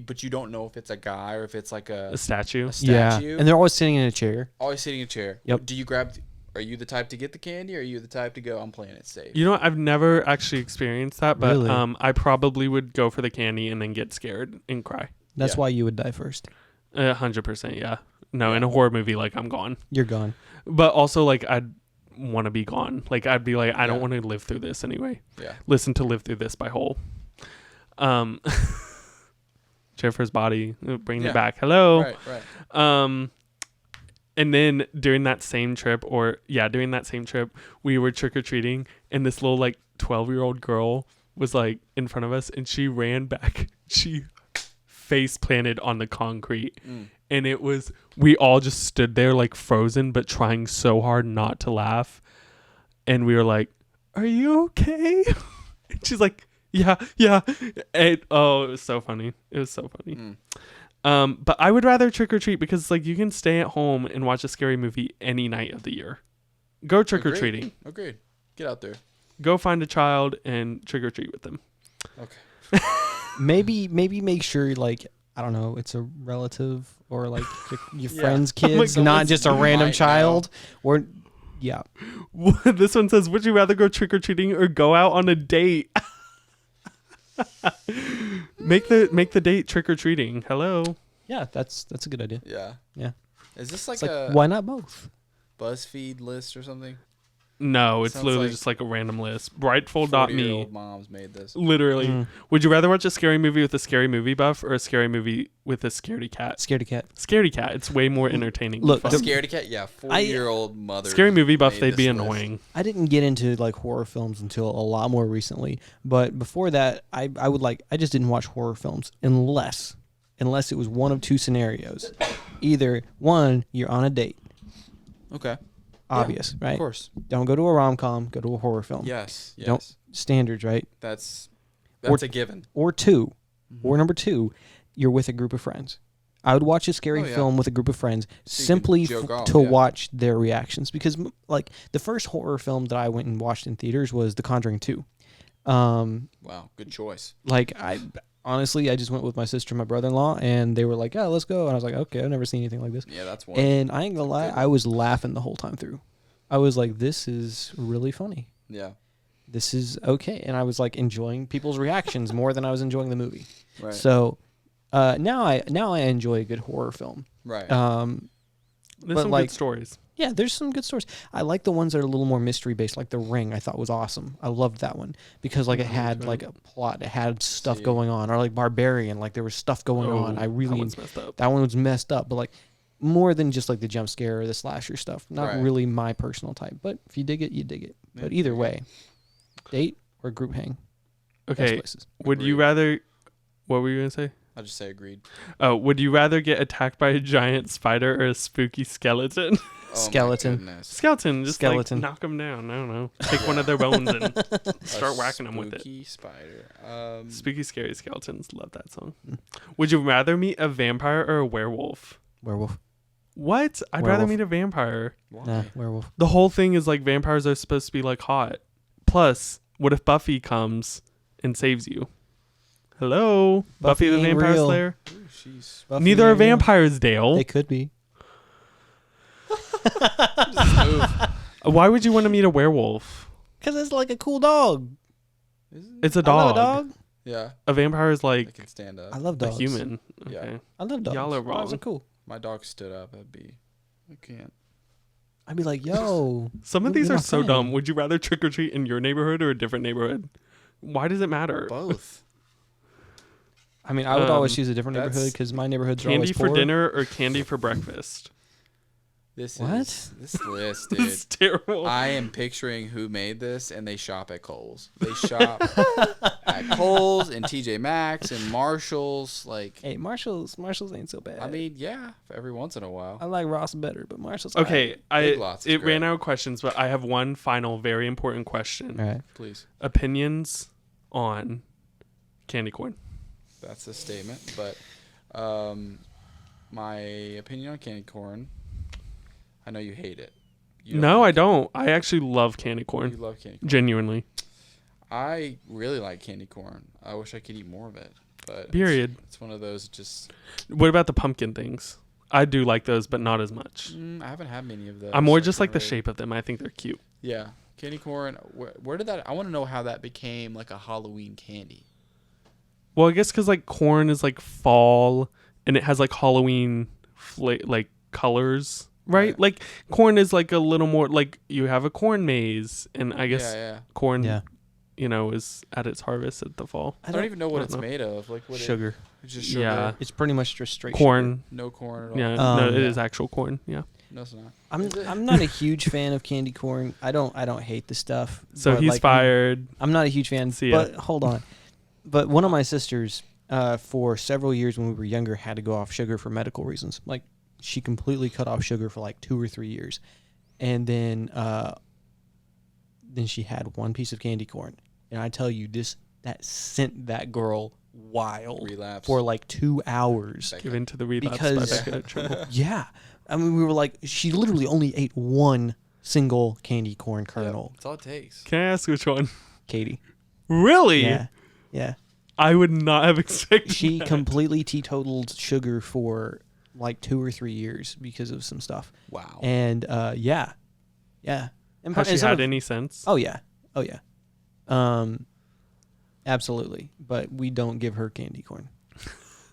but you don't know if it's a guy or if it's like A statue. a statue. Yeah. And they're always sitting in a chair. Always sitting in a chair. Yep. Do you grab? Are you the type to get the candy, or are you the type to go? I'm playing it safe. You know what? I've never actually experienced that, but Really? I probably would go for the candy and then get scared and cry. That's Yeah. why you would die first. 100%, yeah. No, in a horror movie, like I'm gone. You're gone. But also, like I'd want to be gone. Like I'd be like, I don't Yeah. want to live through this anyway. Yeah. Listen to "Live Through This" by Hole. Jennifer's Body, bringing Yeah. it back. Hello. Right. And then during that same trip, we were trick or treating, and this little like 12-year-old girl was like in front of us, and she ran back. She face planted on the concrete, and we all just stood there like frozen, but trying so hard not to laugh. And we were like, "Are you okay?" And she's like, "Yeah." And, it was so funny. It was so funny. But I would rather trick or treat because like you can stay at home and watch a scary movie any night of the year. Go trick or treating. Agreed. Get out there. Go find a child and trick or treat with them. Okay. Maybe make sure like I don't know, it's a relative or like your Yeah. friend's Oh my kids, God, not what's- just a you random might child. Or yeah. This one says, "Would you rather go trick or treating or go out on a date?" Make the date trick or treating. Hello. Yeah, that's a good idea. Yeah. Yeah. Is this like It's like a why not both? BuzzFeed list or something? No, it's Sounds literally like just like a random list. Brightful.me. 40-year-old moms made this. Literally. Would you rather watch a scary movie with a scary movie buff or a scary movie with a scaredy cat? Scaredy cat. Scaredy cat. It's way more entertaining. Look, and A fun. scaredy cat? Yeah. 40-year-old mother. Scary movie buff, made they'd this be list. annoying. I didn't get into like horror films until a lot more recently, but before that, I just didn't watch horror films unless it was one of two scenarios. Either one, you're on a date, Okay. obvious, right? Of course. Don't go to a rom-com, go to a horror film. Yes. Yes. Don't standards, right? That's Or- a given. Or two, or number two, you're with a group of friends. I would watch a scary Oh, yeah. film with a group of friends So you can simply joke off, to yeah. watch their reactions because like the first horror film that I went and watched in theaters was The Conjuring 2. Wow. Good choice. Like honestly, I just went with my sister and my brother-in-law, and they were like, "Yeah, let's go." And I was like, "Okay, I've never seen anything like this." Yeah, that's one. And I ain't gonna lie, I was laughing the whole time through. I was like, "This is really funny. Yeah. This is okay." And I was like enjoying people's reactions more than I was enjoying the movie. Right. So now I enjoy a good horror film. Right. There's but some like- good stories. Yeah, there's some good stories. I like the ones that are a little more mystery based, like The Ring. I thought was awesome. I loved that one because like it had like a plot, it had stuff going on, or like Barbarian, like there was stuff going on. I really that one's messed up. that one was messed up, but like more than just like the jump scare or the slasher stuff. Not Right. really my personal type, but if you dig it, you dig it. But Yeah, either dig it. way, date or group hang. Best Okay, places. would you Agreed. rather? What were you gonna say? I'll just say agreed. Oh, would you rather get attacked by a giant spider or a spooky skeleton? Oh, my Skeleton. goodness. Skeleton, just Skeleton. like knock them down. I don't know. Take one of their bones and start whacking them with it. Spooky spider. Spooky, scary skeletons. Love that song. Would you rather meet a vampire or a werewolf? Werewolf. What? I'd rather Werewolf. meet a vampire. Why? Nah, werewolf. The whole thing is like vampires are supposed to be like hot. Plus, what if Buffy comes and saves you? Hello? Buffy the ain't Vampire real. Slayer? Ooh, jeez. Buffy Neither are ain't real. vampires, Dale. They could be. Move. Why would you want to meet a werewolf? Because it's like a cool dog. Is it? It's a I dog. love a dog. Yeah. A vampire is I like can stand up. I love a dogs. human. Yeah. Okay. I love dogs. Y'all are Dogs wrong. cool. My dog stood up. I can't. I'd be like, yo. Some of You're these are my so friend. dumb. Would you rather trick or treat in your neighborhood or a different neighborhood? Why does it matter? Both. I mean, I would always Um, choose a different that's neighborhood because my neighborhoods are Candy always for poor. dinner or candy for breakfast? This What? is this list, It's dude. terrible. I am picturing who made this, and they shop at Kohl's. They shop at Kohl's and TJ Maxx and Marshalls. Like, Hey, Marshalls ain't so bad. I mean, yeah, every once in a while. I like Ross better, but Marshalls. Okay, Big Lots is it ran great. out of questions, but I have one final very important question. All right. Please, Opinions on candy corn. that's a statement. But my opinion on candy corn. I know you hate it. You No, I like it. don't. I actually love candy You corn. love candy corn. Genuinely. I really like candy corn. I wish I could eat more of it. But Period. It's one of those just. What about the pumpkin things? I do like those, but not as much. I haven't had many of those. I'm more I just can't like the really- shape of them. I think they're cute. Yeah, candy corn. Where did that? I want to know how that became like a Halloween candy. Well, I guess because like corn is like fall and it has like Halloween like colors, right? Right. Like corn is like a little more like you have a corn maze, and I guess Yeah. corn, Yeah. you know, is at its harvest at the fall. I don't even know what I it's don't know. made of. Like what? Sugar. It's just sugar. Yeah. It's pretty much just straight Corn. No corn at all. Yeah, no, it yeah. is actual corn. Yeah. No, it's not. I'm not a huge fan of candy corn. I don't hate the stuff. So but, he's like, fired. I'm not a huge fan. See ya. But hold on. But one of my sisters, for several years when we were younger, had to go off sugar for medical reasons. Like she completely cut off sugar for like 2 or 3 years, and then she had one piece of candy corn, and I tell you that sent that girl wild Relapse. for like 2 hours. Back Give up. in to the relapse Because- by Becca Trimble. Yeah, I mean we were like, she literally only ate one single candy corn Yeah, kernel. that's all it takes. Can I ask which one? Katie. Really? Yeah. I would not have expected. She that. completely teetotaled sugar for like 2 or 3 years because of some stuff. Wow. And yeah. And Has she instead had of- any sense? Oh yeah. Absolutely. But we don't give her candy corn.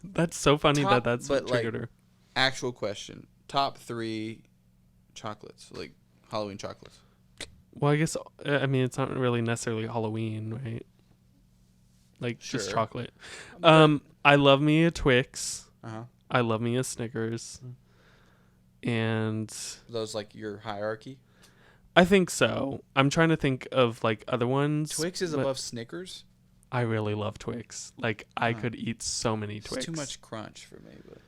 That's so funny Top- that's but, what triggered her. Actual question: top 3 chocolates, like Halloween chocolates. Well, I guess I mean it's not really necessarily Halloween, right? Like just Sure. chocolate. I love me a Twix. Uh-huh. I love me a Snickers. And Those like your hierarchy. I think so. I'm trying to think of like other ones. Twix is but above Snickers. I really love Twix. Like I Huh. could eat so many It's Twix. too much crunch for me, but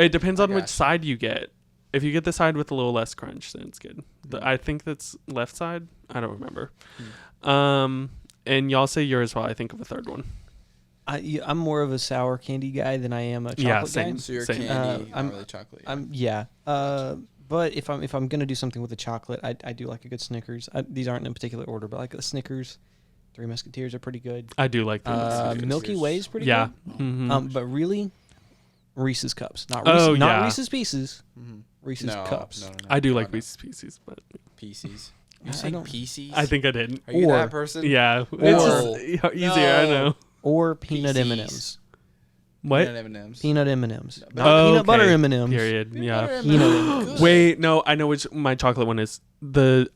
It depends I on which gotcha. side you get. If you get the side with a little less crunch, then it's good. I think that's left side. I don't remember. And y'all say yours while I think of a third one. I'm more of a sour candy guy than I am a chocolate Yeah, guy. same. so you're Same. candy, I'm- not really chocolate. Yeah. But if I'm gonna do something with the chocolate, I do like a good Snickers. These aren't in a particular order, but like a Snickers, Three Musketeers are pretty good. I do like the Milky Way is pretty yeah. good. Mm-hmm. But really, Reese's Cups, not yeah. Reese's Pieces. Reese's Cups. No. I do like Reese's Pieces, but PCs. I You saying don't- PCs? I think I did. Are you Or- that person? Yeah, Or- it's just easier. I know. Or peanut PCs. M&Ms. What? M&M's. Peanut M&Ms. No, Not Oh, peanut butter okay. M&Ms. Period. Yeah. Peanut. Wait, no, I know which my chocolate one is.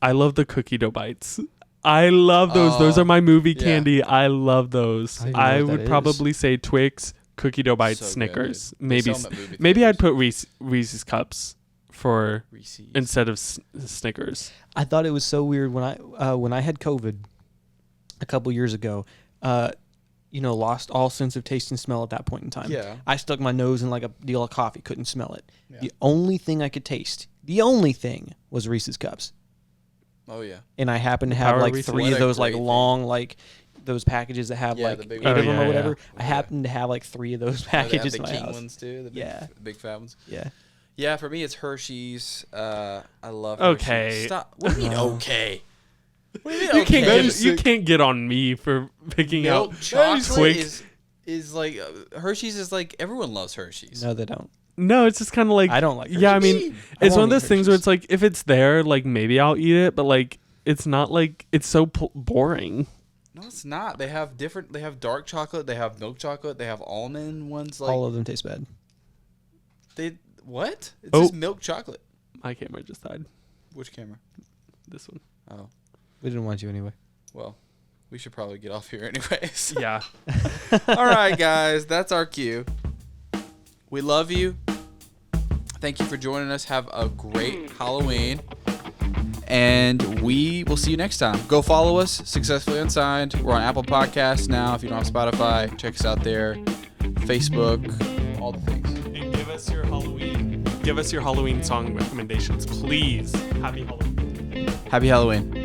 I love the cookie dough bites. I love those. Those are my movie yeah. candy. I love those. I don't even know I what would that is. probably say Twix, cookie dough bites, So good. Snickers. They Maybe sell 'em at movie maybe I'd theaters. put Reese's Cups for Reese's. instead of Snickers. I thought it was so weird when I had COVID a couple years ago. Lost all sense of taste and smell at that point in time. Yeah. I stuck my nose in like a deal of coffee, couldn't smell it. Yeah. The only thing I could taste, was Reese's Cups. Oh yeah. And I happened to Power have like Reese's. three What of a those like great thing. long like those packages that have Yeah, like the big 8 of ones. them Oh, or yeah, whatever. yeah. I happened to have like 3 of those Oh, they have packages the in my king house. ones too. The big, Yeah. big fat ones. Yeah. Yeah, for me it's Hershey's. I love. Okay. Hershey's. Stop. What do you mean okay? What do you mean You can't okay? get, you can't get on me for picking Milk out chocolate Twix. is like Hershey's is like everyone loves Hershey's. No, they don't. No, it's just kind of like I don't like Yeah, I Hershey's. mean, I it's one of won't those eat things where Hershey's. it's like if it's there, like maybe I'll eat it, but like it's not like it's so boring. No, it's not. They have different. They have dark chocolate. They have milk chocolate. They have almond ones. Like All of them taste bad. they what? It's Oh. just milk chocolate. My camera just died. Which camera? This one. Oh, We didn't want you anyway. well, we should probably get off here anyways. Yeah. All right, guys, that's our cue. We love you. Thank you for joining us. Have a great Halloween. And we will see you next time. Go follow us, Successfully Unsigned. We're on Apple Podcasts now. If you don't have Spotify, check us out there. Facebook, all the things. And give us your Halloween song recommendations, please. Happy Halloween. Happy Halloween.